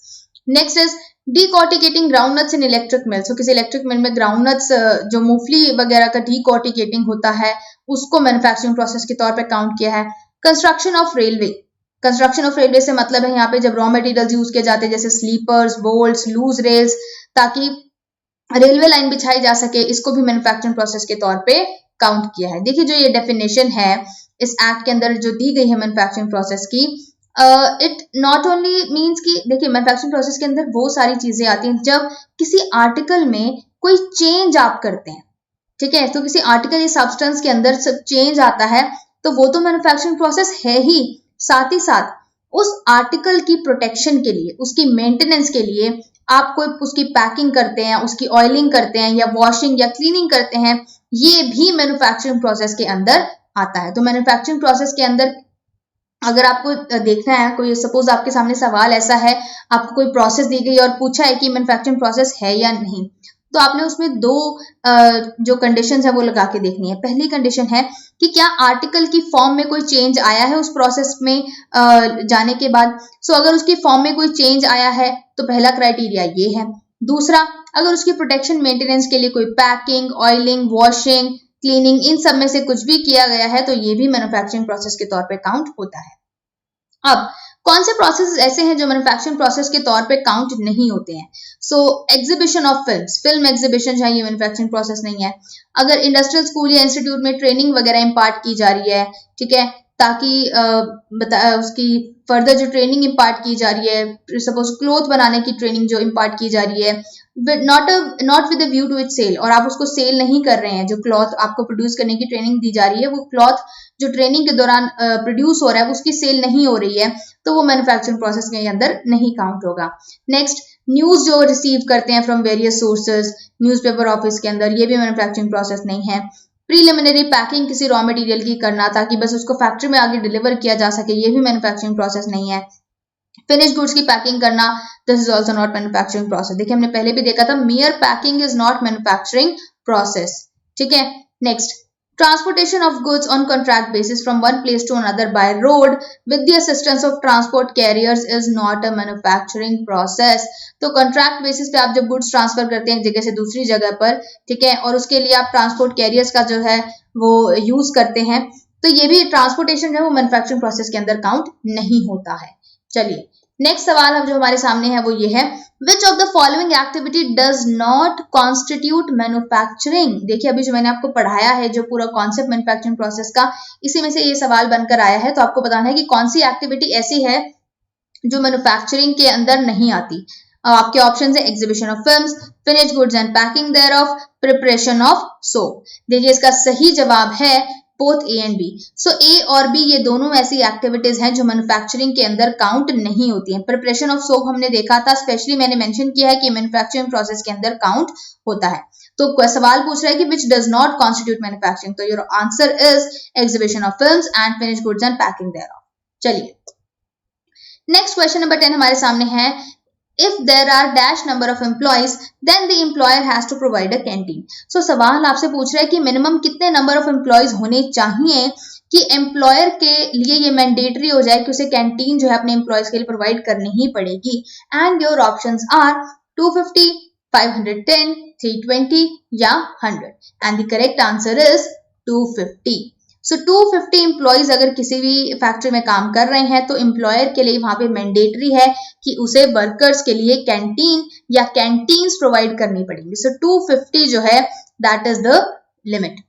Speaker 1: Next is decorticating groundnuts in electric mill, so किसी इलेक्ट्रिक मिल में ग्राउंडनट्स जो मूंगफली वगैरह का डीकॉर्टिकेटिंग होता है उसको मैन्युफैक्चरिंग प्रोसेस के तौर पे काउंट किया है। Construction of railway, construction of railway से मतलब है यहाँ पे जब रॉ मटेरियल्स यूज किए जाते हैं जैसे स्लीपर्स, बोल्ट्स, लूज रेल्स, ताकि रेलवे लाइन बिछाई जा सके, इसको भी मैन्युफैक्चरिंग प्रोसेस के तौर पे काउंट किया है। देखिए जो ये डेफिनेशन है इस एक्ट के अंदर जो दी गई है मैन्युफैक्चरिंग प्रोसेस की, इट नॉट ओनली मीन्स कि देखिए मैन्युफैक्चरिंग प्रोसेस के अंदर वो सारी चीजें आती हैं जब किसी आर्टिकल में कोई चेंज आप करते हैं, ठीक है, तो किसी आर्टिकल या सब्सटेंस के अंदर सब चेंज आता है तो वो तो मैन्युफैक्चरिंग प्रोसेस है ही, साथ ही साथ उस आर्टिकल की प्रोटेक्शन के लिए, उसकी मेंटेनेंस के लिए आप कोई उसकी पैकिंग करते हैं, उसकी ऑयलिंग करते हैं या वॉशिंग या क्लीनिंग करते हैं, ये भी मैन्युफैक्चरिंग प्रोसेस के अंदर आता है। तो मैन्युफैक्चरिंग प्रोसेस के अंदर अगर आपको देखना है, कोई सपोज आपके सामने सवाल ऐसा है, आपको कोई प्रोसेस दी गई और पूछा है कि मैन्युफैक्चरिंग प्रोसेस है या नहीं, तो आपने उसमें दो जो कंडीशंस है वो लगा के देखनी है। पहली कंडीशन है कि क्या आर्टिकल की फॉर्म में कोई चेंज आया है उस प्रोसेस में जाने के बाद। सो अगर उसकी फॉर्म में कोई चेंज आया है तो पहला क्राइटेरिया ये है। दूसरा, अगर उसकी प्रोटेक्शन मेंटेनेंस के लिए कोई पैकिंग, ऑयलिंग, वॉशिंग, क्लीनिंग, इन सब में से कुछ भी किया गया है तो ये भी मैन्युफैक्चरिंग प्रोसेस के तौर पे काउंट होता है। अब कौन से प्रोसेस ऐसे हैं जो मैन्युफैक्चरिंग प्रोसेस के तौर पे काउंट नहीं होते हैं? So exhibition of films, film exhibition है, ये मैन्युफैक्चरिंग प्रोसेस नहीं है। अगर इंडस्ट्रियल स्कूल या इंस्टीट्यूट में ट्रेनिंग वगैरह इम्पार्ट की जा रही है, ठीक है, ताकि उसकी फर्दर जो ट्रेनिंग इम्पार्ट की जा रही है, सपोज क्लॉथ बनाने की ट्रेनिंग जो इम्पार्ट की जा रही है, not with view to it sale, और आप उसको सेल नहीं कर रहे हैं, जो क्लॉथ आपको प्रोड्यूस करने की ट्रेनिंग दी जा रही है वो क्लॉथ जो ट्रेनिंग के दौरान प्रोड्यूस हो रहा है उसकी सेल नहीं हो रही है, तो वो मैन्युफैक्चरिंग प्रोसेस के अंदर नहीं काउंट होगा। नेक्स्ट, न्यूज जो रिसीव करते हैं from various sources, newspaper office के अंदर, ये भी मैन्युफैक्चरिंग प्रोसेस नहीं है। प्रीलिमिनरी पैकिंग किसी रॉ मटेरियल की करना ताकि बस उसको फैक्ट्री में आगे डिलीवर किया जा सके, ये भी मैन्युफैक्चरिंग प्रोसेस नहीं है। फिनिश गुड्स की पैकिंग करना, this is also not manufacturing process. देखिए हमने पहले भी देखा था, मियर packing is not manufacturing process, ठीक है। Next, transportation of goods on contract basis from one place to another by road with the assistance of transport carriers is not a manufacturing process। तो contract basis पे आप जब goods transfer करते हैं एक जगह से दूसरी जगह पर, ठीक है, और उसके लिए आप transport carriers का जो है वो यूज करते हैं, तो ये भी ट्रांसपोर्टेशन जो है वो मैन्युफैक्चरिंग प्रोसेस के अंदर काउंट नहीं होता है। चलिए नेक्स्ट सवाल अब जो हमारे सामने है वो ये है, which of the following activity does not constitute manufacturing. देखिए अभी जो मैंने आपको पढ़ाया है, जो पूरा कॉन्सेप्ट मैन्युफैक्चरिंग प्रोसेस का, इसी में से ये सवाल बनकर आया है, तो आपको बताना है कि कौन सी एक्टिविटी ऐसी है जो मैन्युफैक्चरिंग के अंदर नहीं आती। आपके ऑप्शन है exhibition of films, finish goods and packing thereof, preparation of soap. देखिए इसका सही जवाब है both A and B. So A और बी ये दोनों ऐसी एक्टिविटीज हैं जो मैन्युफैक्चरिंग के अंदर काउंट नहीं होती हैं। प्रिपरेशन ऑफ सोप हमने देखा था, स्पेशली मैंने मेंशन किया है कि मैन्युफैक्चरिंग प्रोसेस के अंदर काउंट होता है। तो सवाल पूछ रहा है कि which does not constitute manufacturing, तो your answer is exhibition of films and finish goods and packing thereof. चलिए नेक्स्ट क्वेश्चन नंबर 10 हमारे सामने है, if there are dash number of employees then the employer has to provide a canteen। so सवाल आपसे पूछ रहा है कि मिनिमम कितने नंबर ऑफ एम्प्लॉयज होने चाहिए कि एम्प्लॉयर के लिए ये मैंडेटरी हो जाए कि उसे कैंटीन जो है अपने एम्प्लॉयज के लिए प्रोवाइड करनी ही पड़ेगी। एंड योर ऑप्शंस आर 250, 510, 320 या 100 and the correct answer is 250। So 250 employees अगर किसी भी फैक्ट्री में काम कर रहे हैं तो एम्प्लॉयर के लिए वहां पे मैंडेटरी है कि उसे वर्कर्स के लिए कैंटीन या कैंटीन्स प्रोवाइड करनी पड़ेंगी। सो 250 जो है that is the limit.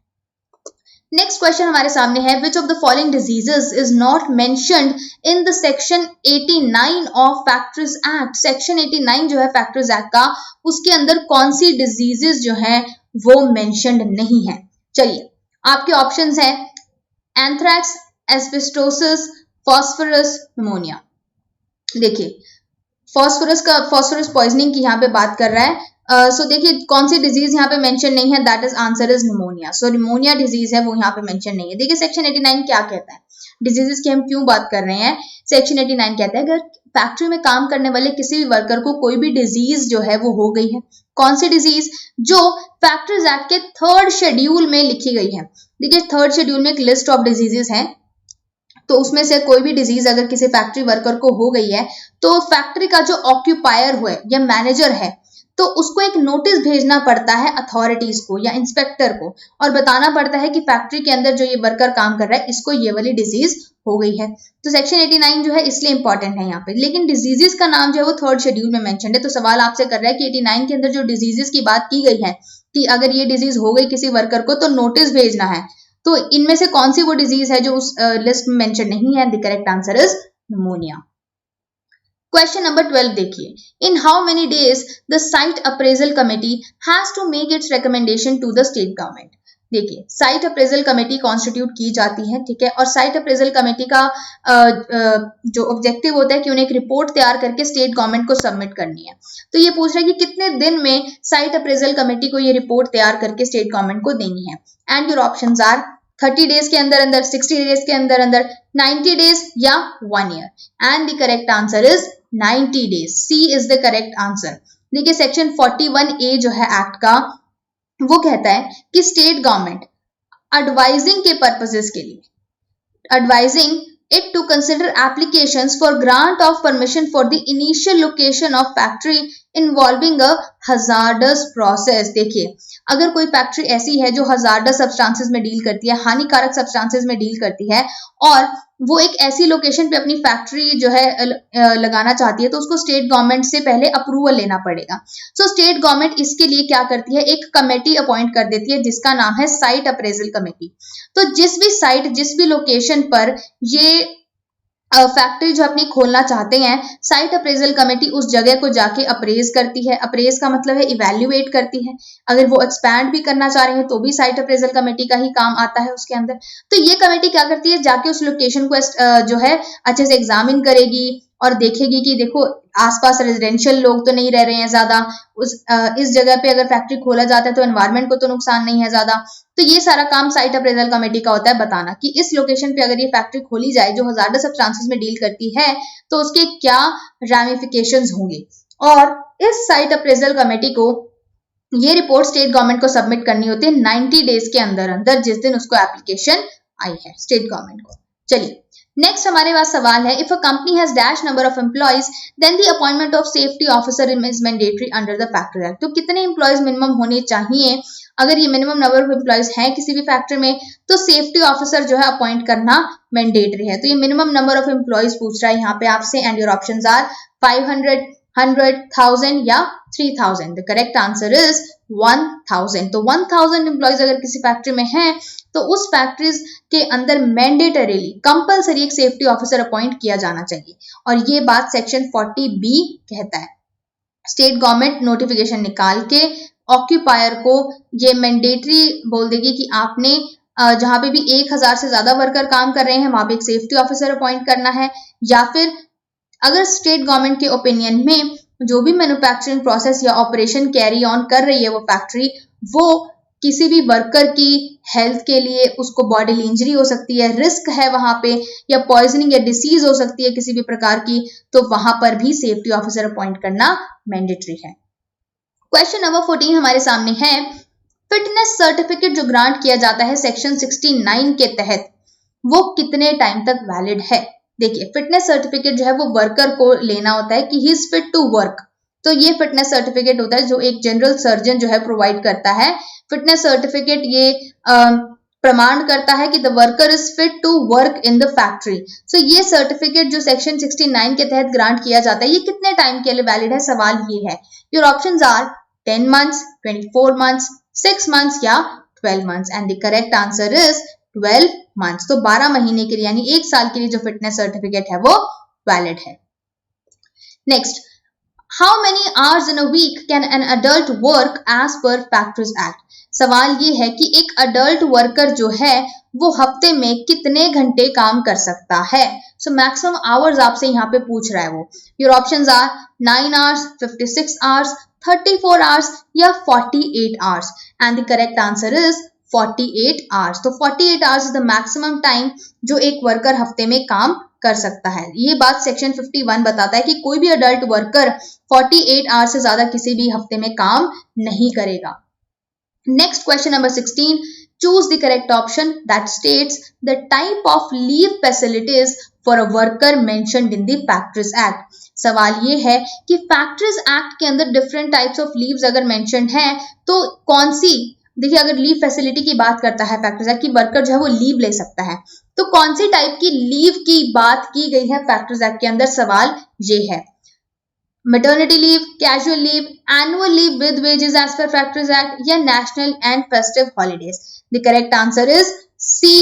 Speaker 1: Next question हमारे सामने है, which of the following diseases is not mentioned in the section 89 of factories act. Section 89 जो है फैक्ट्रीज एक्ट का, उसके अंदर कौन सी डिजीजेस जो है वो मेंशन्ड नहीं है। चलिए आपके ऑप्शंस हैं एंथ्रैक्स, एस्बेस्टोसिस, फॉस्फोरस, निमोनिया। देखिए फॉस्फोरस पॉइजनिंग की यहाँ पे बात कर रहा है। सो देखिए कौन सी डिजीज यहाँ पे मेंशन नहीं है, that is answer is pneumonia. So pneumonia disease है वो यहाँ पे मेंशन नहीं है। देखिए सेक्शन 89 क्या कहता है, डिजीजेस की हम क्यों बात कर रहे हैं। सेक्शन 89 कहता है अगर फैक्ट्री में काम करने वाले किसी भी वर्कर को कोई भी डिजीज जो है वो हो गई है, कौन सी डिजीज, जो फैक्ट्रीज एक्ट के 3rd शेड्यूल में लिखी गई है। देखिए 3rd शेड्यूल में एक लिस्ट ऑफ डिजीजेस है, तो उसमें से कोई भी डिजीज अगर किसी फैक्ट्री वर्कर को हो गई है तो फैक्ट्री का जो ऑक्यूपायर हुआ या मैनेजर है तो उसको एक नोटिस भेजना पड़ता है अथॉरिटीज को या इंस्पेक्टर को, और बताना पड़ता है कि फैक्ट्री के अंदर जो ये वर्कर काम कर रहा है इसको ये वाली डिजीज हो गई है। तो सेक्शन 89 जो है इसलिए इंपॉर्टेंट है यहाँ पे, लेकिन डिजीजेस का नाम जो है वो 3rd शेड्यूल में मेंशन है। तो सवाल आपसे कर रहा है कि 89 के अंदर जो डिजीजेस की बात की गई है कि अगर ये डिजीज हो गई किसी वर्कर को तो नोटिस भेजना है, तो इनमें से कौन सी वो डिजीज है जो उस लिस्ट में मेंशन नहीं है? The correct answer is pneumonia. Question number 12 देखिए, in how many days the site appraisal committee has to make its recommendation to the state government. देखिए, साइट अप्रेजल कमेटी कॉन्स्टिट्यूट की जाती है, ठीक है, और साइट अप्रेजल कमेटी का जो ऑब्जेक्टिव होता है कि उन्हें एक रिपोर्ट तैयार करके स्टेट गवर्नमेंट को सबमिट करनी है। तो ये पूछ रहा है कि कितने दिन में साइट अप्रेजल कमेटी को ये रिपोर्ट तैयार करके स्टेट गवर्नमेंट को देनी है। And your options are 30 days के अंदर अंदर, 60 डेज के अंदर अंदर, 90 डेज या 1 year. And the correct answer is 90 days. C is the correct answer. देखिए, सेक्शन 41A जो है एक्ट का, वो कहता है कि स्टेट गवर्नमेंट एडवाइजिंग के पर्पसेस के लिए, advising it to consider applications for grant of permission for the initial location of factory involving a hazardous process। देखिए, अगर कोई फैक्ट्री ऐसी है जो hazardous substances में डील करती है, हानिकारक substances में डील करती है, और वो एक ऐसी लोकेशन पे अपनी फैक्ट्री जो है लगाना चाहती है, तो उसको स्टेट गवर्नमेंट से पहले अप्रूवल लेना पड़ेगा। सो स्टेट गवर्नमेंट इसके लिए क्या करती है, एक कमेटी अपॉइंट कर देती है जिसका नाम है साइट अप्रेजल कमेटी। तो जिस भी साइट, जिस भी लोकेशन पर ये फैक्ट्री जो अपनी खोलना चाहते हैं, साइट अप्रेजल कमेटी उस जगह को जाके अप्रेज करती है। अप्रेज का मतलब है इवैल्यूएट करती है। अगर वो एक्सपैंड भी करना चाह रहे हैं तो भी साइट अप्रेजल कमेटी का ही काम आता है उसके अंदर। तो ये कमेटी क्या करती है, जाके उस लोकेशन को जो है अच्छे से एग्जामिन करेगी और देखेगी कि देखो आसपास रेजिडेंशियल लोग तो नहीं रह रहे हैं ज्यादा, इस जगह पे अगर फैक्ट्री खोला जाता है तो एनवायरनमेंट को तो नुकसान नहीं है ज्यादा। तो ये सारा काम साइट अप्रेजल कमेटी का होता है, बताना कि इस लोकेशन पे अगर ये फैक्ट्री खोली जाए जो हजार्डस सब्सटेंसेस में डील करती है तो उसके क्या रैमिफिकेशंस होंगे। और इस साइट अप्रेजल कमेटी को ये रिपोर्ट स्टेट गवर्नमेंट को सबमिट करनी होती है 90 डेज के अंदर अंदर, जिस दिन उसको एप्लीकेशन आई है स्टेट गवर्नमेंट को। चलिए, नेक्स्ट हमारे पास सवाल है, if a company has dash number of employees then the appointment of safety officer is mandatory under the factory act. तो कितने एम्प्लॉइज मिनिमम होने चाहिए? अगर ये मिनिमम नंबर ऑफ एम्प्लॉइज हैं किसी भी फैक्ट्री में तो सेफ्टी ऑफिसर जो है अपॉइंट करना मैंडेटरी है। तो ये मिनिमम नंबर ऑफ एम्प्लॉइज पूछ रहा है यहाँ पे आपसे, एंड योर ऑप्शंस आर 500, 100, 1000 या 3000। The correct answer is 1000। तो 1000 एम्प्लॉइज अगर किसी फैक्ट्री में हैं तो उस फैक्ट्रीज के अंदर मैंडेटरीली कंपलसरी एक सेफ्टी ऑफिसर अपॉइंट किया जाना चाहिए। और ये बात सेक्शन 40B कहता है। स्टेट गवर्नमेंट नोटिफिकेशन निकाल के ऑक्यूपायर को ये मैंडेटरी बोल देगी कि आपने जहां पे भी 1000 से ज्यादा वर्कर काम कर रहे हैं वहां पे एक सेफ्टी ऑफिसर अपॉइंट करना है, या फिर अगर स्टेट गवर्नमेंट के ओपिनियन में जो भी मैन्युफैक्चरिंग प्रोसेस या ऑपरेशन कैरी ऑन कर रही है वो फैक्ट्री, वो किसी भी वर्कर की हेल्थ के लिए उसको बॉडीली इंजरी हो सकती है, रिस्क है वहां पे, या पॉइजनिंग या डिसीज हो सकती है किसी भी प्रकार की, तो वहां पर भी सेफ्टी ऑफिसर अपॉइंट करना मैंडेटरी है। क्वेश्चन नंबर 14 हमारे सामने है, फिटनेस सर्टिफिकेट जो ग्रांट किया जाता है सेक्शन 69 के तहत वो कितने टाइम तक वैलिड है? देखिए, फिटनेस सर्टिफिकेट जो है वो वर्कर को लेना होता है कि he is fit to work. तो ये फिटनेस सर्टिफिकेट होता है जो एक जनरल सर्जन जो है प्रोवाइड करता है। फिटनेस सर्टिफिकेट ये प्रमाण करता है कि the worker is fit to work in the factory. So ये सर्टिफिकेट जो सेक्शन 69 के तहत ग्रांट किया जाता है ये कितने टाइम के लिए वैलिड है? सवाल ये है। Your options are 10 months, 24 months, 6 months या 12 months, and the correct answer is 12 months। तो 12 महीने के लिए यानी 1 साल के लिए जो फिटनेस सर्टिफिकेट है वो वैलिड है। Next, how many hours in a week can an adult work as per factories act? सवाल ये है कि एक अडल्ट वर्कर जो है वो हफ्ते में कितने घंटे काम कर सकता है? सो मैक्सिमम आवर्स आपसे यहाँ पे पूछ रहा है वो। Your options are 9 hours, 56 hours, 34 hours या 48 hours, and the correct answer is 48 hours। तो 48 hours is the maximum time जो एक वर्कर हफ्ते में काम कर सकता है। ये बात सेक्शन 51 बताता है कि कोई भी अडल्ट वर्कर 48 hours से ज्यादा किसी भी हफ्ते में काम नहीं करेगा। Next, question number 16. Choose the correct option that states the type of leave facilities for a worker mentioned in the Factories Act. सवाल ये है कि Factories Act के अंदर different types of leaves अगर mentioned हैं तो कौन सी, देखिए अगर लीव फैसिलिटी की बात करता है फैक्ट्रीज एक्ट की, वर्कर जो है वो लीव ले सकता है, तो कौन सी टाइप की लीव की बात की गई है फैक्ट्रीज एक्ट के अंदर? सवाल ये है। Maternity leave, casual leave, annual leave with wages as per factories act या national and festive holidays? The correct answer is C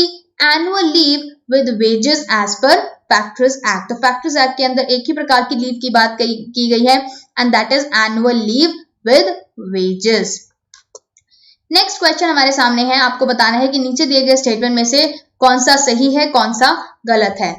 Speaker 1: annual leave with wages as per factors act. तो factors act के अंदर एक ही प्रकार की leave की बात की गई है and that is annual leave with wages. Next question हमारे सामने है, आपको बताना है कि नीचे दिए गए स्टेटमेंट में से कौन सा सही है कौन सा गलत है।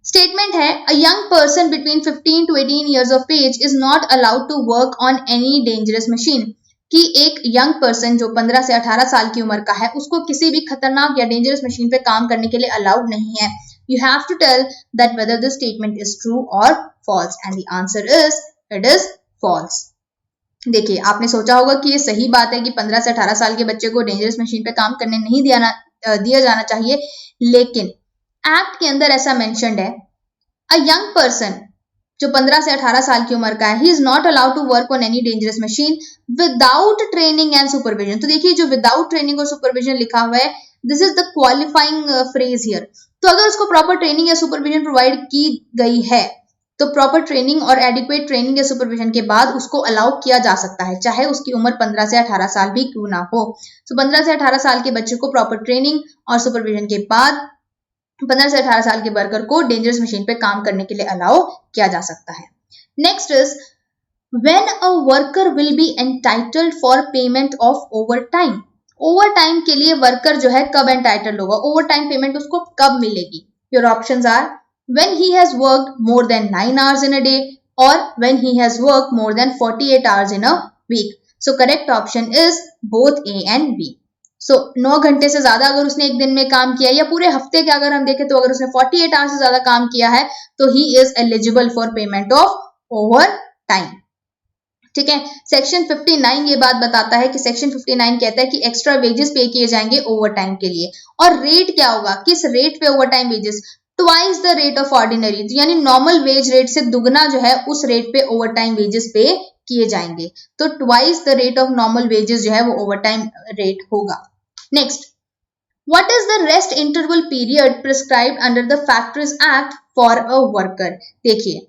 Speaker 1: स्टेटमेंट है a young person between 15 to 18 years of age is not allowed to work on any dangerous machine। कि एक यंग पर्सन जो 15 से 18 साल की उम्र का है उसको किसी भी खतरनाक या डेंजरस मशीन पे काम करने के लिए अलाउड नहीं है। You have to tell that whether this statement is true और false and the answer is it is false. देखिए आपने सोचा होगा कि ये सही बात है कि 15 से 18 साल के बच्चे को डेंजरस मशीन पे काम करने नहीं दिया जाना चाहिए, लेकिन एक्ट के अंदर ऐसा मेंशन्ड है अ यंग पर्सन जो 15 से 18 साल की उम्र का है, he is not allowed to work on any dangerous machine without training and supervision. तो देखिए जो विदाउट ट्रेनिंग और सुपरविजन लिखा हुआ है, this is the qualifying phrase here. तो अगर उसको प्रॉपर ट्रेनिंग या सुपरविजन प्रोवाइड की गई है तो प्रॉपर ट्रेनिंग और एडिक्वेट ट्रेनिंग या सुपरविजन के बाद उसको अलाउ किया जा सकता है, चाहे उसकी उम्र 15 से 18 साल भी क्यों ना हो। तो 15 से 18 साल के बच्चे को प्रॉपर ट्रेनिंग और सुपरविजन के बाद 15 से 18 साल के वर्कर को डेंजरस मशीन पे काम करने के लिए अलाउ किया जा सकता है। Next is when a worker will be entitled for payment of over time. Over time के लिए वर्कर जो है कब एंटाइटल्ड होगा, ओवर टाइम पेमेंट उसको कब मिलेगी। Your options are when he has worked more than 9 hours in a day or when he has worked more than 48 hours in a week। So correct option is both A and B। So 9 घंटे से ज्यादा अगर उसने एक दिन में काम किया या पूरे हफ्ते के अगर हम देखें तो अगर उसने 48 आवर्स से ज्यादा काम किया है तो he is eligible for payment of overtime। ठीक है, सेक्शन 59 ये बात बताता है कि सेक्शन 59 कहता है कि एक्स्ट्रा वेजेस पे किए जाएंगे ओवर टाइम के लिए, और रेट क्या होगा, किस रेट पे over time wages, twice the rate of ordinary, यानी नॉर्मल वेज रेट से दुगना जो है उस रेट पे ओवर टाइम वेजेस पे किए जाएंगे। तो twice the rate of normal wages जो है वो ओवर टाइम रेट होगा। Next, what is the rest interval period prescribed under the factors act for a worker. देखिए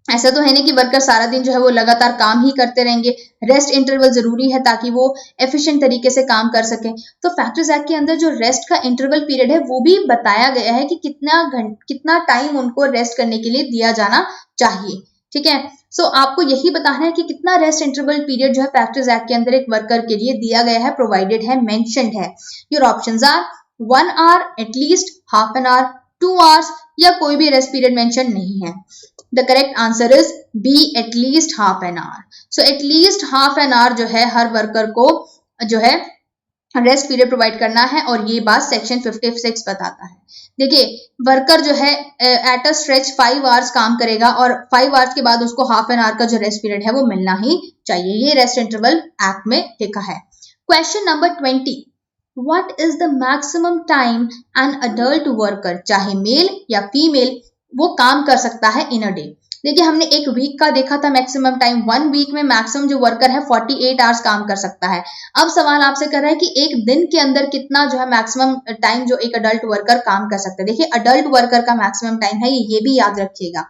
Speaker 1: ऐसा तो है नहीं कि वर्कर सारा दिन जो है वो लगातार काम ही करते रहेंगे, रेस्ट इंटरवल जरूरी है ताकि वो एफिशिएंट तरीके से काम कर सके। तो फैक्टर्स एक्ट के अंदर जो रेस्ट का इंटरवल पीरियड है वो भी बताया गया है कि कितना टाइम उनको रेस्ट करने के लिए दिया जाना चाहिए। ठीक है, सो आपको यही बताना है कि कितना रेस्ट इंटरवल पीरियड जो है फैक्टर्स एक्ट के अंदर एक वर्कर के लिए दिया गया है, प्रोवाइडेड है, मेंशन्ड है। Your options are 1 hour, at least half an hour, 2 hours, या कोई भी रेस्ट पीरियड मेंशन नहीं है। The correct answer is B, at least half an hour. So at least half an hour जो है हर वर्कर को जो है रेस्ट पीरियड प्रोवाइड करना है, और ये बात सेक्शन 56 बताता है। देखिए वर्कर जो है एट अ स्ट्रेच 5 आवर्स काम करेगा और 5 आवर्स के बाद उसको हाफ एन आवर का जो रेस्ट पीरियड है वो मिलना ही चाहिए, ये रेस्ट इंटरवल एक्ट में लिखा है। Question number 20, what is the maximum time an adult worker, चाहे मेल या फीमेल, वो काम कर सकता है इन अ डे। देखिए हमने एक वीक का देखा था मैक्सिमम टाइम, 1 वीक में मैक्सिमम जो वर्कर है 48 आवर्स काम कर सकता है। अब सवाल आपसे कर रहा है कि एक दिन के अंदर कितना जो है मैक्सिमम टाइम जो एक अडल्ट वर्कर काम कर सकता है। देखिए अडल्ट वर्कर का मैक्सिमम टाइम है ये भी याद रखिएगा।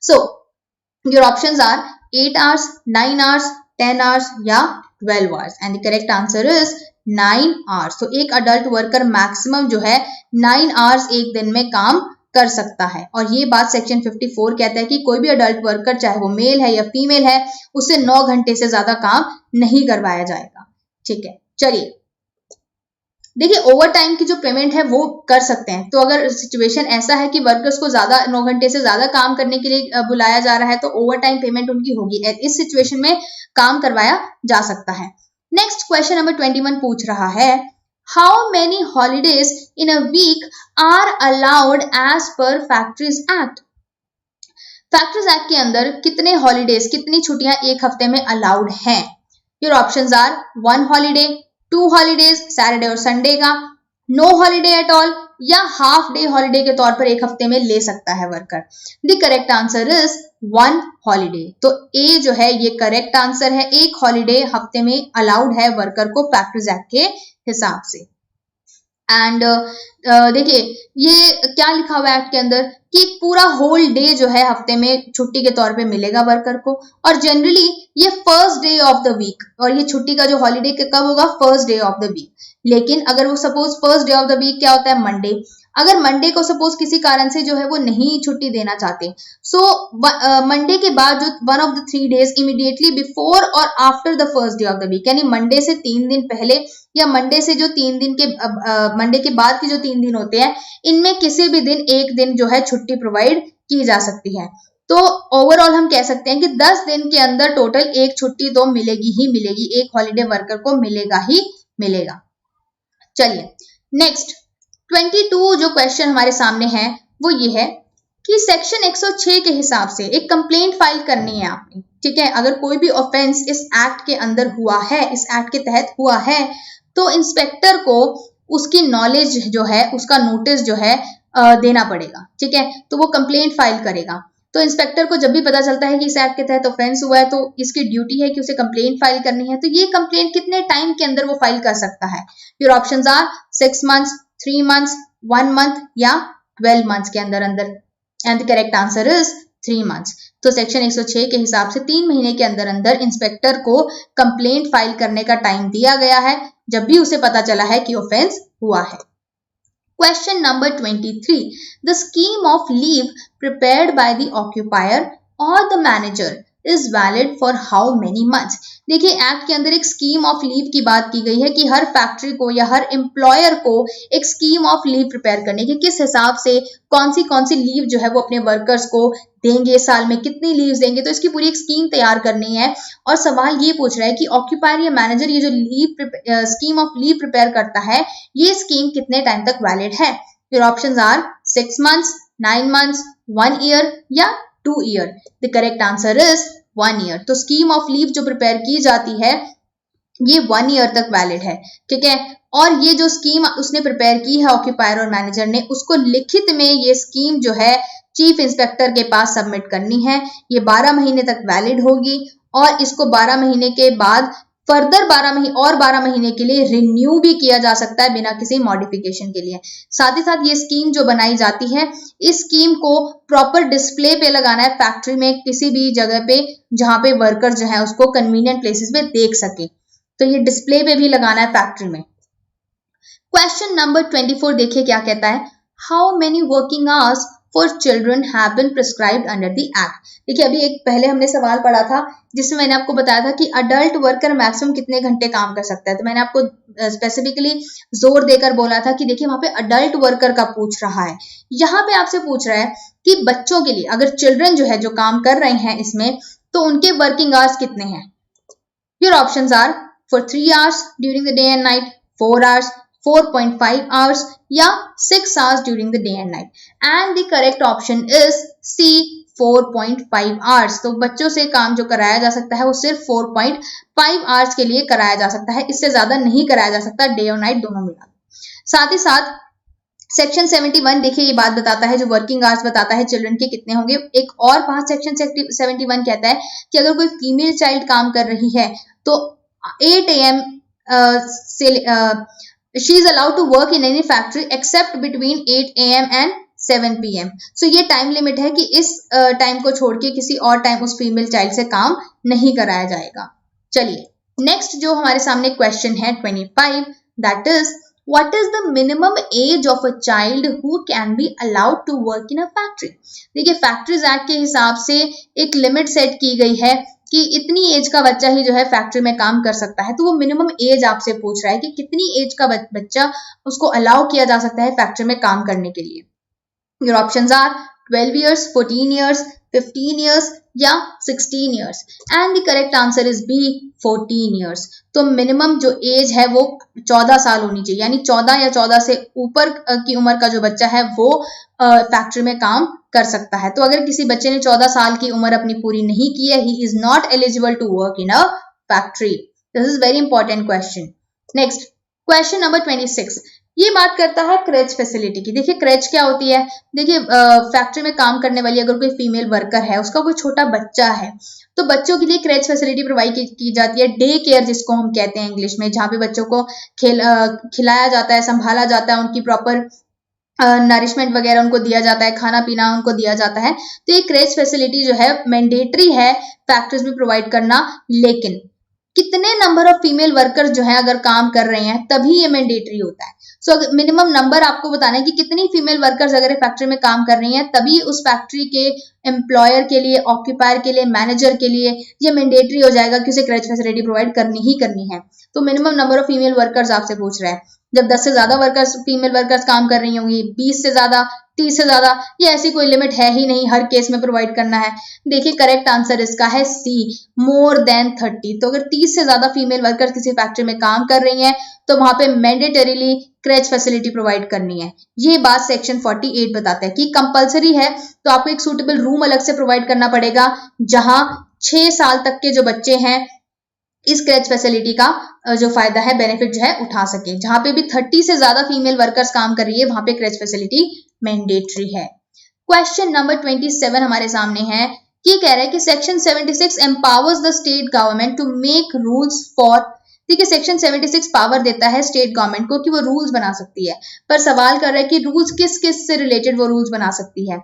Speaker 1: So your options are 8 hours, 9 hours, 10 hours या 12 hours, and the correct answer is 9 hours. तो एक अडल्ट वर्कर मैक्सिमम जो है 9 आवर्स एक दिन में काम कर सकता है, और ये बात सेक्शन 54 कहता है कि कोई भी अडल्ट वर्कर चाहे वो मेल है या फीमेल है उससे 9 घंटे से ज्यादा काम नहीं करवाया जाएगा। ठीक है, चलिए देखिए ओवर टाइम की जो पेमेंट है वो कर सकते हैं। तो अगर सिचुएशन ऐसा है कि वर्कर्स को ज्यादा 9 घंटे से ज्यादा काम करने के लिए बुलाया जा रहा है तो ओवर टाइम पेमेंट उनकी होगी, इस सिचुएशन में काम करवाया जा सकता है। नेक्स्ट क्वेश्चन नंबर 21 पूछ रहा है How many holidays in a week are allowed as per Factories Act? Factories Act के अंदर कितने हॉलीडेज, कितनी छुट्टियां एक हफ्ते में अलाउड हैं? Your options are 1 holiday, 2 holidays, Saturday और संडे का, नो हॉलीडे एट ऑल, या हाफ डे हॉलीडे के तौर पर एक हफ्ते में ले सकता है worker. The correct answer is 1 holiday. तो ए जो है ये करेक्ट आंसर है, एक हॉलीडे हफ्ते में अलाउड है वर्कर को फैक्टरीज एक्ट के हिसाब से। एंड देखिए ये क्या लिखा हुआ है एक्ट के अंदर कि एक पूरा होल डे जो है हफ्ते में छुट्टी के तौर पे मिलेगा वर्कर को, और जनरली ये first day of the week, और ये छुट्टी का जो हॉलीडे कब होगा, first day of the week. लेकिन अगर वो suppose first day of the week क्या होता है, मंडे, अगर मंडे को सपोज किसी कारण से जो है वो नहीं छुट्टी देना चाहते, सो मंडे के बाद जो one of the 3 days immediately before और after the first day of the week, यानी मंडे से 3 दिन पहले या मंडे से जो 3 दिन के मंडे के बाद के जो 3 दिन होते हैं, इनमें किसी भी दिन एक दिन जो है छुट्टी प्रोवाइड की जा सकती है। तो ओवरऑल हम कह सकते हैं कि 10 दिन के अंदर टोटल एक छुट्टी तो मिलेगी ही मिलेगी, एक हॉलीडे वर्कर को मिलेगा ही मिलेगा। चलिए नेक्स्ट 22 जो क्वेश्चन हमारे सामने है वो ये है कि सेक्शन 106 के हिसाब से एक कंप्लेंट फाइल करनी है आपने, ठीक है। अगर कोई भी ऑफेंस इस एक्ट के अंदर हुआ है, इस एक्ट के तहत हुआ है, तो इंस्पेक्टर को उसकी नॉलेज जो है, उसका नोटिस जो है देना पड़ेगा, ठीक है। तो वो कंप्लेंट फाइल करेगा। तो इंस्पेक्टर को जब भी पता चलता है कि इस एक्ट के तहत ऑफेंस हुआ है, तो इसकी ड्यूटी है कि उसे कंप्लेंट फाइल करनी है। तो ये कंप्लेंट कितने टाइम के अंदर वो फाइल कर सकता है? Your options are 6 months, 3 months, 1 month या 12 मंथ्स के अंदर अंदर, and the correct answer is 3 months. तो सेक्शन 106 के हिसाब से 3 महीने के अंदर अंदर इंस्पेक्टर को कंप्लेंट फाइल करने का टाइम दिया गया है, जब भी उसे पता चला है कि ऑफेंस हुआ है। Question number 23. The scheme of leave prepared by the occupier or the manager is valid for how many months? देखिए एक्ट के अंदर एक स्कीम ऑफ लीव की बात की गई है कि हर फैक्ट्री को या हर एम्प्लॉयर को एक स्कीम ऑफ लीव प्रिपेयर करने की, किस हिसाब से कौन सी लीव जो है वो अपने वर्कर्स को देंगे, साल में कितनी लीव्स देंगे, तो इसकी पूरी एक स्कीम तैयार करनी है। और सवाल ये पूछ रहा है कि ऑक्यूपायर या मैनेजर ये जो स्कीम ऑफ लीव प्रिपेयर करता है, ये स्कीम कितने टाइम तक वैलिड है? Your options are 6 months, 9 months, 1 year या 2 year. The correct answer is 1 year. तो स्कीम ऑफ लीव जो प्रिपेयर की जाती है ये 1 ईयर तक वैलिड है, ठीक है। और ये जो स्कीम उसने प्रिपेयर की है ऑक्यूपायर और मैनेजर ने, उसको लिखित में ये स्कीम जो है चीफ इंस्पेक्टर के पास सबमिट करनी है। ये 12 महीने तक वैलिड होगी और इसको 12 महीने के बाद फर्दर 12 महीने के लिए रिन्यू भी किया जा सकता है बिना किसी मॉडिफिकेशन के लिए। साथ ही साथ ये स्कीम जो बनाई जाती है, इस स्कीम को प्रॉपर डिस्प्ले पे लगाना है फैक्ट्री में, किसी भी जगह पे जहां पे वर्कर जो है उसको कन्वीनियंट प्लेसेस पे देख सके, तो ये डिस्प्ले पे भी लगाना है फैक्ट्री में। क्वेश्चन नंबर 24 देखिए क्या कहता है, how many working hours for children have been prescribed under the act. देखिए अभी एक पहले हमने सवाल पढ़ा था जिसमें मैंने आपको बताया था कि अडल्ट वर्कर मैक्सिमम कितने घंटे काम कर सकता है, तो मैंने आपको स्पेसिफिकली जोर देकर बोला था कि देखिए वहां पे अडल्ट वर्कर का पूछ रहा है, यहाँ पे आपसे पूछ रहा है कि बच्चों के लिए, अगर चिल्ड्रन जो है जो काम कर रहे हैं इसमें, तो उनके वर्किंग आवर्स कितने हैं। Your options are for 3 hours during the day and night, 4 hours, 4.5 hours या 6 hours during the day and night, and the correct option is C 4.5 hours। तो बच्चों से काम जो कराया जा सकता है वो सिर्फ 4.5 hours के लिए कराया जा सकता है, इससे ज्यादा नहीं कराया जा सकता, डे और नाइट दोनों मिला। साथ ही साथ सेक्शन 71 देखिए ये बात बताता है, जो वर्किंग आवर्स बताता है चिल्ड्रन के कितने होंगे। एक और वहां सेक्शन 71 कहता है कि अगर कोई फीमेल चाइल्ड काम कर रही है तो 8 AM से she is allowed to work in any factory except between 8 AM and 7 PM। So ये टाइम लिमिट है कि इस टाइम को छोड़ के किसी और टाइम उस फीमेल चाइल्ड से काम नहीं कराया जाएगा। चलिए नेक्स्ट जो हमारे सामने क्वेश्चन है 25, that is what is the minimum age of a child who can be allowed to work in a factory. देखिए फैक्ट्रीज एक्ट के हिसाब से एक लिमिट सेट की गई है कि इतनी एज का बच्चा ही जो है फैक्ट्री में काम कर सकता है। तो वो मिनिमम एज आपसे पूछ रहा है कि कितनी एज का बच्चा उसको अलाउ किया जा सकता है फैक्ट्री में काम करने के लिए। Your options are 12 years, 14 years, 15 years या 16 years, and the correct answer is B 14 years। तो मिनिमम जो एज है वो 14 साल होनी चाहिए, यानी 14 या 14 से ऊपर की उम्र का जो बच्चा है वो फैक्ट्री में काम कर सकता है। तो अगर किसी बच्चे ने 14 साल की उम्र अपनी पूरी नहीं की है, he is not eligible to work in a factory. This is very important question. Next question number 26, ये बात करता है क्रेच फैसिलिटी की। देखिए क्रेच क्या होती है, देखिए फैक्ट्री में काम करने वाली अगर कोई फीमेल वर्कर है, उसका कोई छोटा बच्चा है, तो बच्चों के लिए क्रेच फैसिलिटी प्रोवाइड की जाती है, डे केयर जिसको हम कहते हैं इंग्लिश में, जहाँ पे बच्चों को खिलाया जाता है, संभाला जाता है, उनकी प्रॉपर नरिशमेंट वगैरह उनको दिया जाता है, खाना पीना उनको दिया जाता है। तो ये क्रेच फैसिलिटी जो है मैंडेटरी है फैक्ट्रीज में प्रोवाइड करना, लेकिन कितने नंबर ऑफ फीमेल वर्कर्स जो है अगर काम कर रहे हैं तभी ये मैंडेटरी होता है। सो मिनिमम नंबर आपको बताना है कि कितनी फीमेल वर्कर्स अगर फैक्ट्री में काम कर रही हैं तभी उस फैक्ट्री के एम्प्लॉयर के लिए, ऑक्यूपायर के लिए, मैनेजर के लिए ये मैंडेटरी हो जाएगा कि उसे क्रेच फैसिलिटी प्रोवाइड करनी ही करनी है। तो minimum number of female workers आपसे पूछ रहा है, जब 10 से ज्यादा वर्कर्स फीमेल वर्कर्स काम कर रही होंगी, 20 से ज्यादा, 30 से ज्यादा, ये ऐसी कोई लिमिट है ही नहीं, हर केस में प्रोवाइड करना है। देखिए करेक्ट आंसर इसका है सी, मोर देन 30। तो अगर 30 से ज्यादा फीमेल वर्कर्स किसी फैक्ट्री में काम कर रही हैं तो वहां पे मैंडेटरीली क्रेच फैसिलिटी प्रोवाइड करनी है। ये बात सेक्शन 48 बताता है कि कंपलसरी है, तो आपको एक सूटेबल रूम अलग से प्रोवाइड करना पड़ेगा जहां 6 साल तक के जो बच्चे हैं इस क्रेच फैसिलिटी का जो फायदा है, बेनिफिट जो है उठा सके। जहां पे भी 30 से ज्यादा फीमेल वर्कर्स काम कर रही है वहां पे क्रेच फैसिलिटी मैंडेटरी है। क्वेश्चन नंबर 27 हमारे सामने है कि कह रहा है कि section 76 empowers the state government to make rules for, देखिए सेक्शन 76 पावर देता है स्टेट गवर्नमेंट को कि वो रूल्स बना सकती है, पर सवाल कर रहा है कि रूल्स किस किस से रिलेटेड वो रूल्स बना सकती है।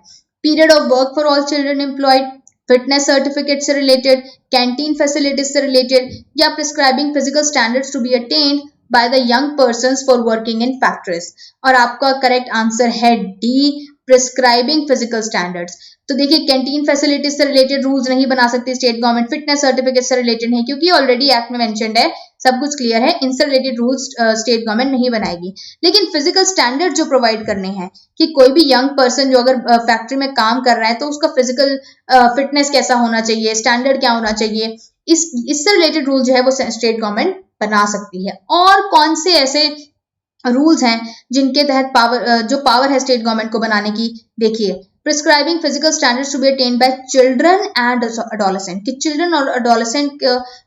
Speaker 1: Period of work for all children employed, fitness certificate से रिलेटेड, कैंटीन फैसिलिटीज से रिलेटेड, या prescribing physical standards to be attend by the young persons for working in factories. और आपका करेक्ट आंसर है डी, प्रिस्क्राइबिंग फिजिकल स्टैंडर्ड्स। तो देखिए canteen facilities से related rules नहीं बना सकती स्टेट गवर्नमेंट, फिटनेस सर्टिफिकेट से रिलेटेड है क्योंकि ऑलरेडी एक्ट में मेंशन्ड है, सब कुछ क्लियर है, इनसे रिलेटेड रूल्स स्टेट गवर्नमेंट नहीं बनाएगी। लेकिन फिजिकल स्टैंडर्ड जो प्रोवाइड करने हैं कि कोई भी यंग पर्सन जो अगर फैक्ट्री में काम कर रहा है तो उसका फिजिकल फिटनेस कैसा होना चाहिए, स्टैंडर्ड क्या होना चाहिए, इससे रिलेटेड रूल जो है वो स्टेट गवर्नमेंट बना सकती है। और कौन से ऐसे रूल्स हैं जिनके तहत जो पावर है स्टेट गवर्नमेंट को बनाने की, देखिए prescribing physical standards to be attend by children and adolescent, कि चिल्ड्रन और अडोलेसेंट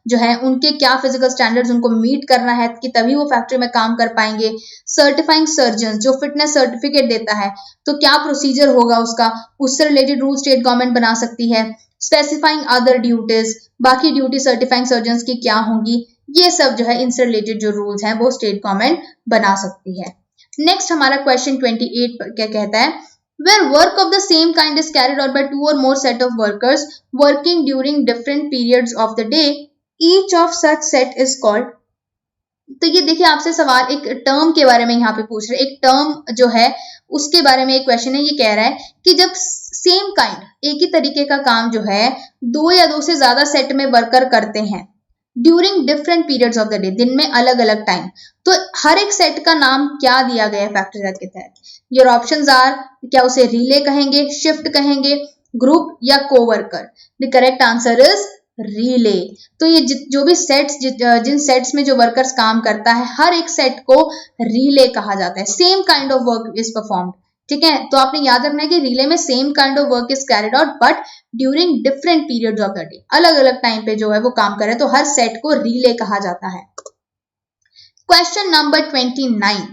Speaker 1: जो है उनके क्या फिजिकल स्टैंडर्ड्स उनको मीट करना है कि तभी वो फैक्ट्री में काम कर पाएंगे। सर्टिफाइंग सर्जन जो फिटनेस सर्टिफिकेट देता है तो क्या प्रोसीजर होगा उसका, उससे रिलेटेड रूल स्टेट गवर्नमेंट बना सकती है। स्पेसिफाइंग अदर ड्यूटीज, बाकी ड्यूटी सर्टिफाइंग सर्जन की क्या होंगी, ये सब जो है इनसे रिलेटेड जो रूल्स हैं वो स्टेट गवर्नमेंट बना सकती है। नेक्स्ट हमारा क्वेश्चन 28 क्या कहता है, where work of the same kind is carried out by 2 or more set of workers working during different periods of the day, each of such set is called। तो ये देखिए आपसे सवाल एक टर्म के बारे में यहाँ पे पूछ रहे हैं, एक टर्म जो है उसके बारे में एक क्वेश्चन है। ये कह रहा है कि जब सेम काइंड, एक ही तरीके का काम जो है 2 या 2 से ज्यादा सेट में वर्कर करते हैं during different periods of the day, दिन में अलग अलग टाइम, तो हर एक सेट का नाम क्या दिया गया है फैक्ट्री एक्ट के तहत। योर ऑप्शंस आर, क्या उसे रिले कहेंगे, शिफ्ट कहेंगे, ग्रुप या co-worker. The correct answer is relay. तो ये जो भी सेट्स जिन सेट्स में जो वर्कर्स काम करता है हर एक सेट को रिले कहा जाता है। Same kind of work is performed, ठीक है, तो आपने याद रखना है कि रिले में same kind of work is carried out but during different periods of the day, अलग अलग टाइम पे जो है वो काम करे, तो हर सेट को रिले कहा जाता है। क्वेश्चन नंबर 29,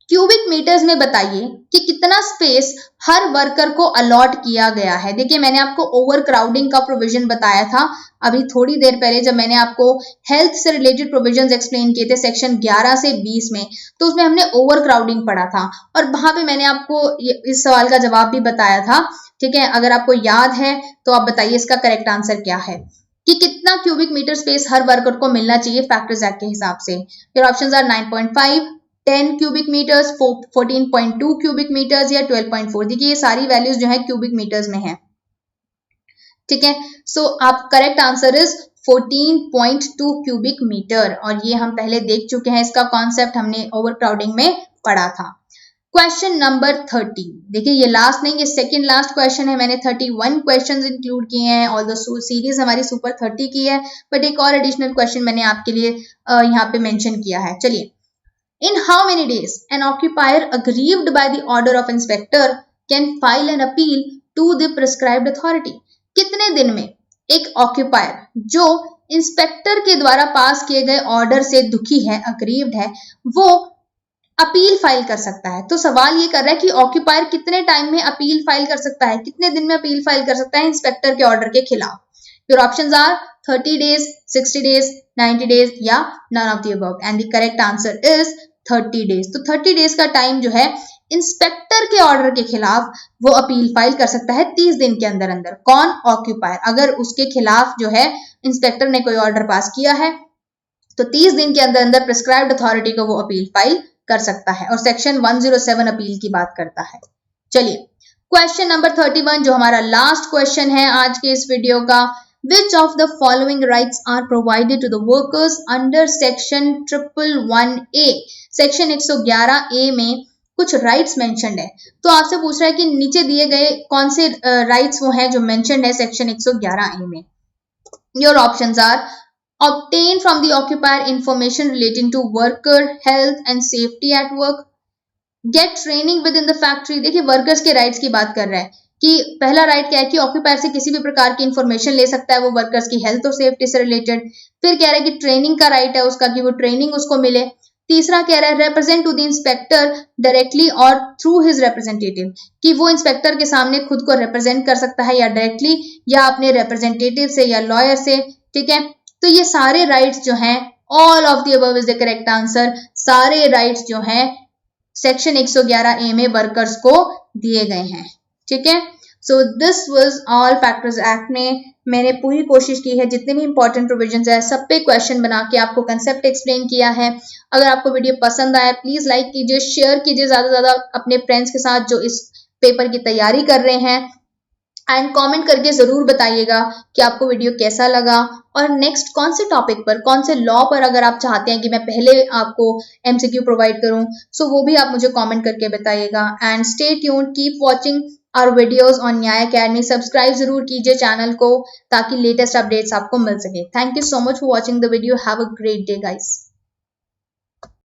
Speaker 1: क्यूबिक मीटर्स में बताइए कि कितना स्पेस हर वर्कर को अलॉट किया गया है। देखिए मैंने आपको ओवर क्राउडिंग का प्रोविजन बताया था अभी थोड़ी देर पहले जब मैंने आपको हेल्थ से रिलेटेड प्रोविजंस एक्सप्लेन किए थे सेक्शन 11 से 20 में, तो उसमें हमने ओवर क्राउडिंग पढ़ा था और वहां पे मैंने आपको इस सवाल का जवाब भी बताया था, ठीक है। अगर आपको याद है तो आप बताइए इसका करेक्ट आंसर क्या है कि कितना क्यूबिक मीटर स्पेस हर वर्कर को मिलना चाहिए फैक्ट्रीज एक्ट के हिसाब से। Your options are 9.5, 10 cubic metres, 14.2 cubic metres या 12.4। देखिए ये सारी वैल्यूज जो है क्यूबिक मीटर्स में है, ठीक है। सो आप correct answer is 14.2 cubic metre, और ये हम पहले देख चुके हैं, इसका कॉन्सेप्ट हमने ओवर क्राउडिंग में पढ़ा था। क्वेश्चन नंबर 30, देखिए ये लास्ट नहीं, ये सेकंड लास्ट क्वेश्चन है। मैंने 31 क्वेश्चंस इंक्लूड किए हैं और द सीरीज हमारी सुपर 30 की है, बट एक और एडिशनल क्वेश्चन मैंने आपके लिए यहाँ पे मेंशन किया है। चलिए, in how many days an occupier aggrieved by the order of inspector can file an appeal to the prescribed authority? कितने दिन में एक ऑक्यूपायर जो इंस्पेक्टर के द्वारा पास किए गए ऑर्डर से दुखी है, अग्रीव्ड है, वो अपील फाइल कर सकता है। तो सवाल ये कर रहा है कि ऑक्यूपायर कितने टाइम में अपील फाइल कर सकता है, कितने दिन में अपील फाइल कर सकता है इंस्पेक्टर के ऑर्डर के खिलाफ। Your options are 30 days, 60 days, 90 days या none of the above and the correct answer is 30 days। तो 30 days का टाइम जो है इंस्पेक्टर के ऑर्डर के खिलाफ वो अपील फाइल कर सकता है 30 दिन के अंदर अंदर। कौन? ऑक्यूपायर। अगर उसके खिलाफ जो है इंस्पेक्टर ने कोई ऑर्डर पास किया है तो 30 दिन के अंदर अंदर प्रिस्क्राइब्ड अथॉरिटी को वो अपील फाइल कर सकता है और सेक्शन 107 अपील की बात करता है। चलिए क्वेश्चन नंबर 31 जो हमारा लास्ट क्वेश्चन है आज के इस वीडियो का, Which of the following rights are provided to the workers under section 111A? Section 111A में कुछ राइट्स मेंशन्ड है। तो आपसे पूछ रहा है कि नीचे दिए गए कौन से राइट्स वो हैं जो मेंशन्ड है सेक्शन 111A में। Your options are obtain from the occupier information relating to worker health and safety at work, get training within the factory। देखिए वर्कर्स के राइट्स की बात कर रहा है कि पहला राइट क्या है कि ऑक्यूपायर से किसी भी प्रकार की इंफॉर्मेशन ले सकता है वो वर्कर्स की हेल्थ और सेफ्टी से रिलेटेड। फिर कह रहा है कि ट्रेनिंग का राइट है उसका कि वो ट्रेनिंग उसको मिले। तीसरा कह रहा है represent to the inspector directly और थ्रू हिज रिप्रेजेंटेटिव, कि वो इंस्पेक्टर के सामने खुद को रिप्रेजेंट कर सकता है या डायरेक्टली या अपने रिप्रेजेंटेटिव से या लॉयर से। ठीक है, तो ये सारे राइट्स जो हैं all of the above is the correct answer. सारे राइट्स जो हैं सेक्शन 111A में वर्कर्स को दिए गए हैं। ठीक है, so this was all factors act में मैंने पूरी कोशिश की है जितने भी इंपॉर्टेंट प्रोविजंस है सब पे क्वेश्चन बना के आपको कंसेप्ट एक्सप्लेन किया है। अगर आपको वीडियो पसंद आया प्लीज लाइक कीजिए, शेयर कीजिए ज्यादा से ज्यादा अपने फ्रेंड्स के साथ जो इस पेपर की तैयारी कर रहे हैं एंड कमेंट करके जरूर बताइएगा कि आपको वीडियो कैसा लगा और नेक्स्ट कौन से टॉपिक पर, कौन से लॉ पर अगर आप चाहते हैं कि मैं पहले आपको MCQ प्रोवाइड करूं सो वो भी आप मुझे कमेंट करके बताइएगा। And stay tuned, keep watching our videos on Nyay Academy. Subscribe जरूर कीजिए चैनल को ताकि लेटेस्ट अपडेट्स आपको मिल सके। Thank you so much for watching the video. Have a great day guys.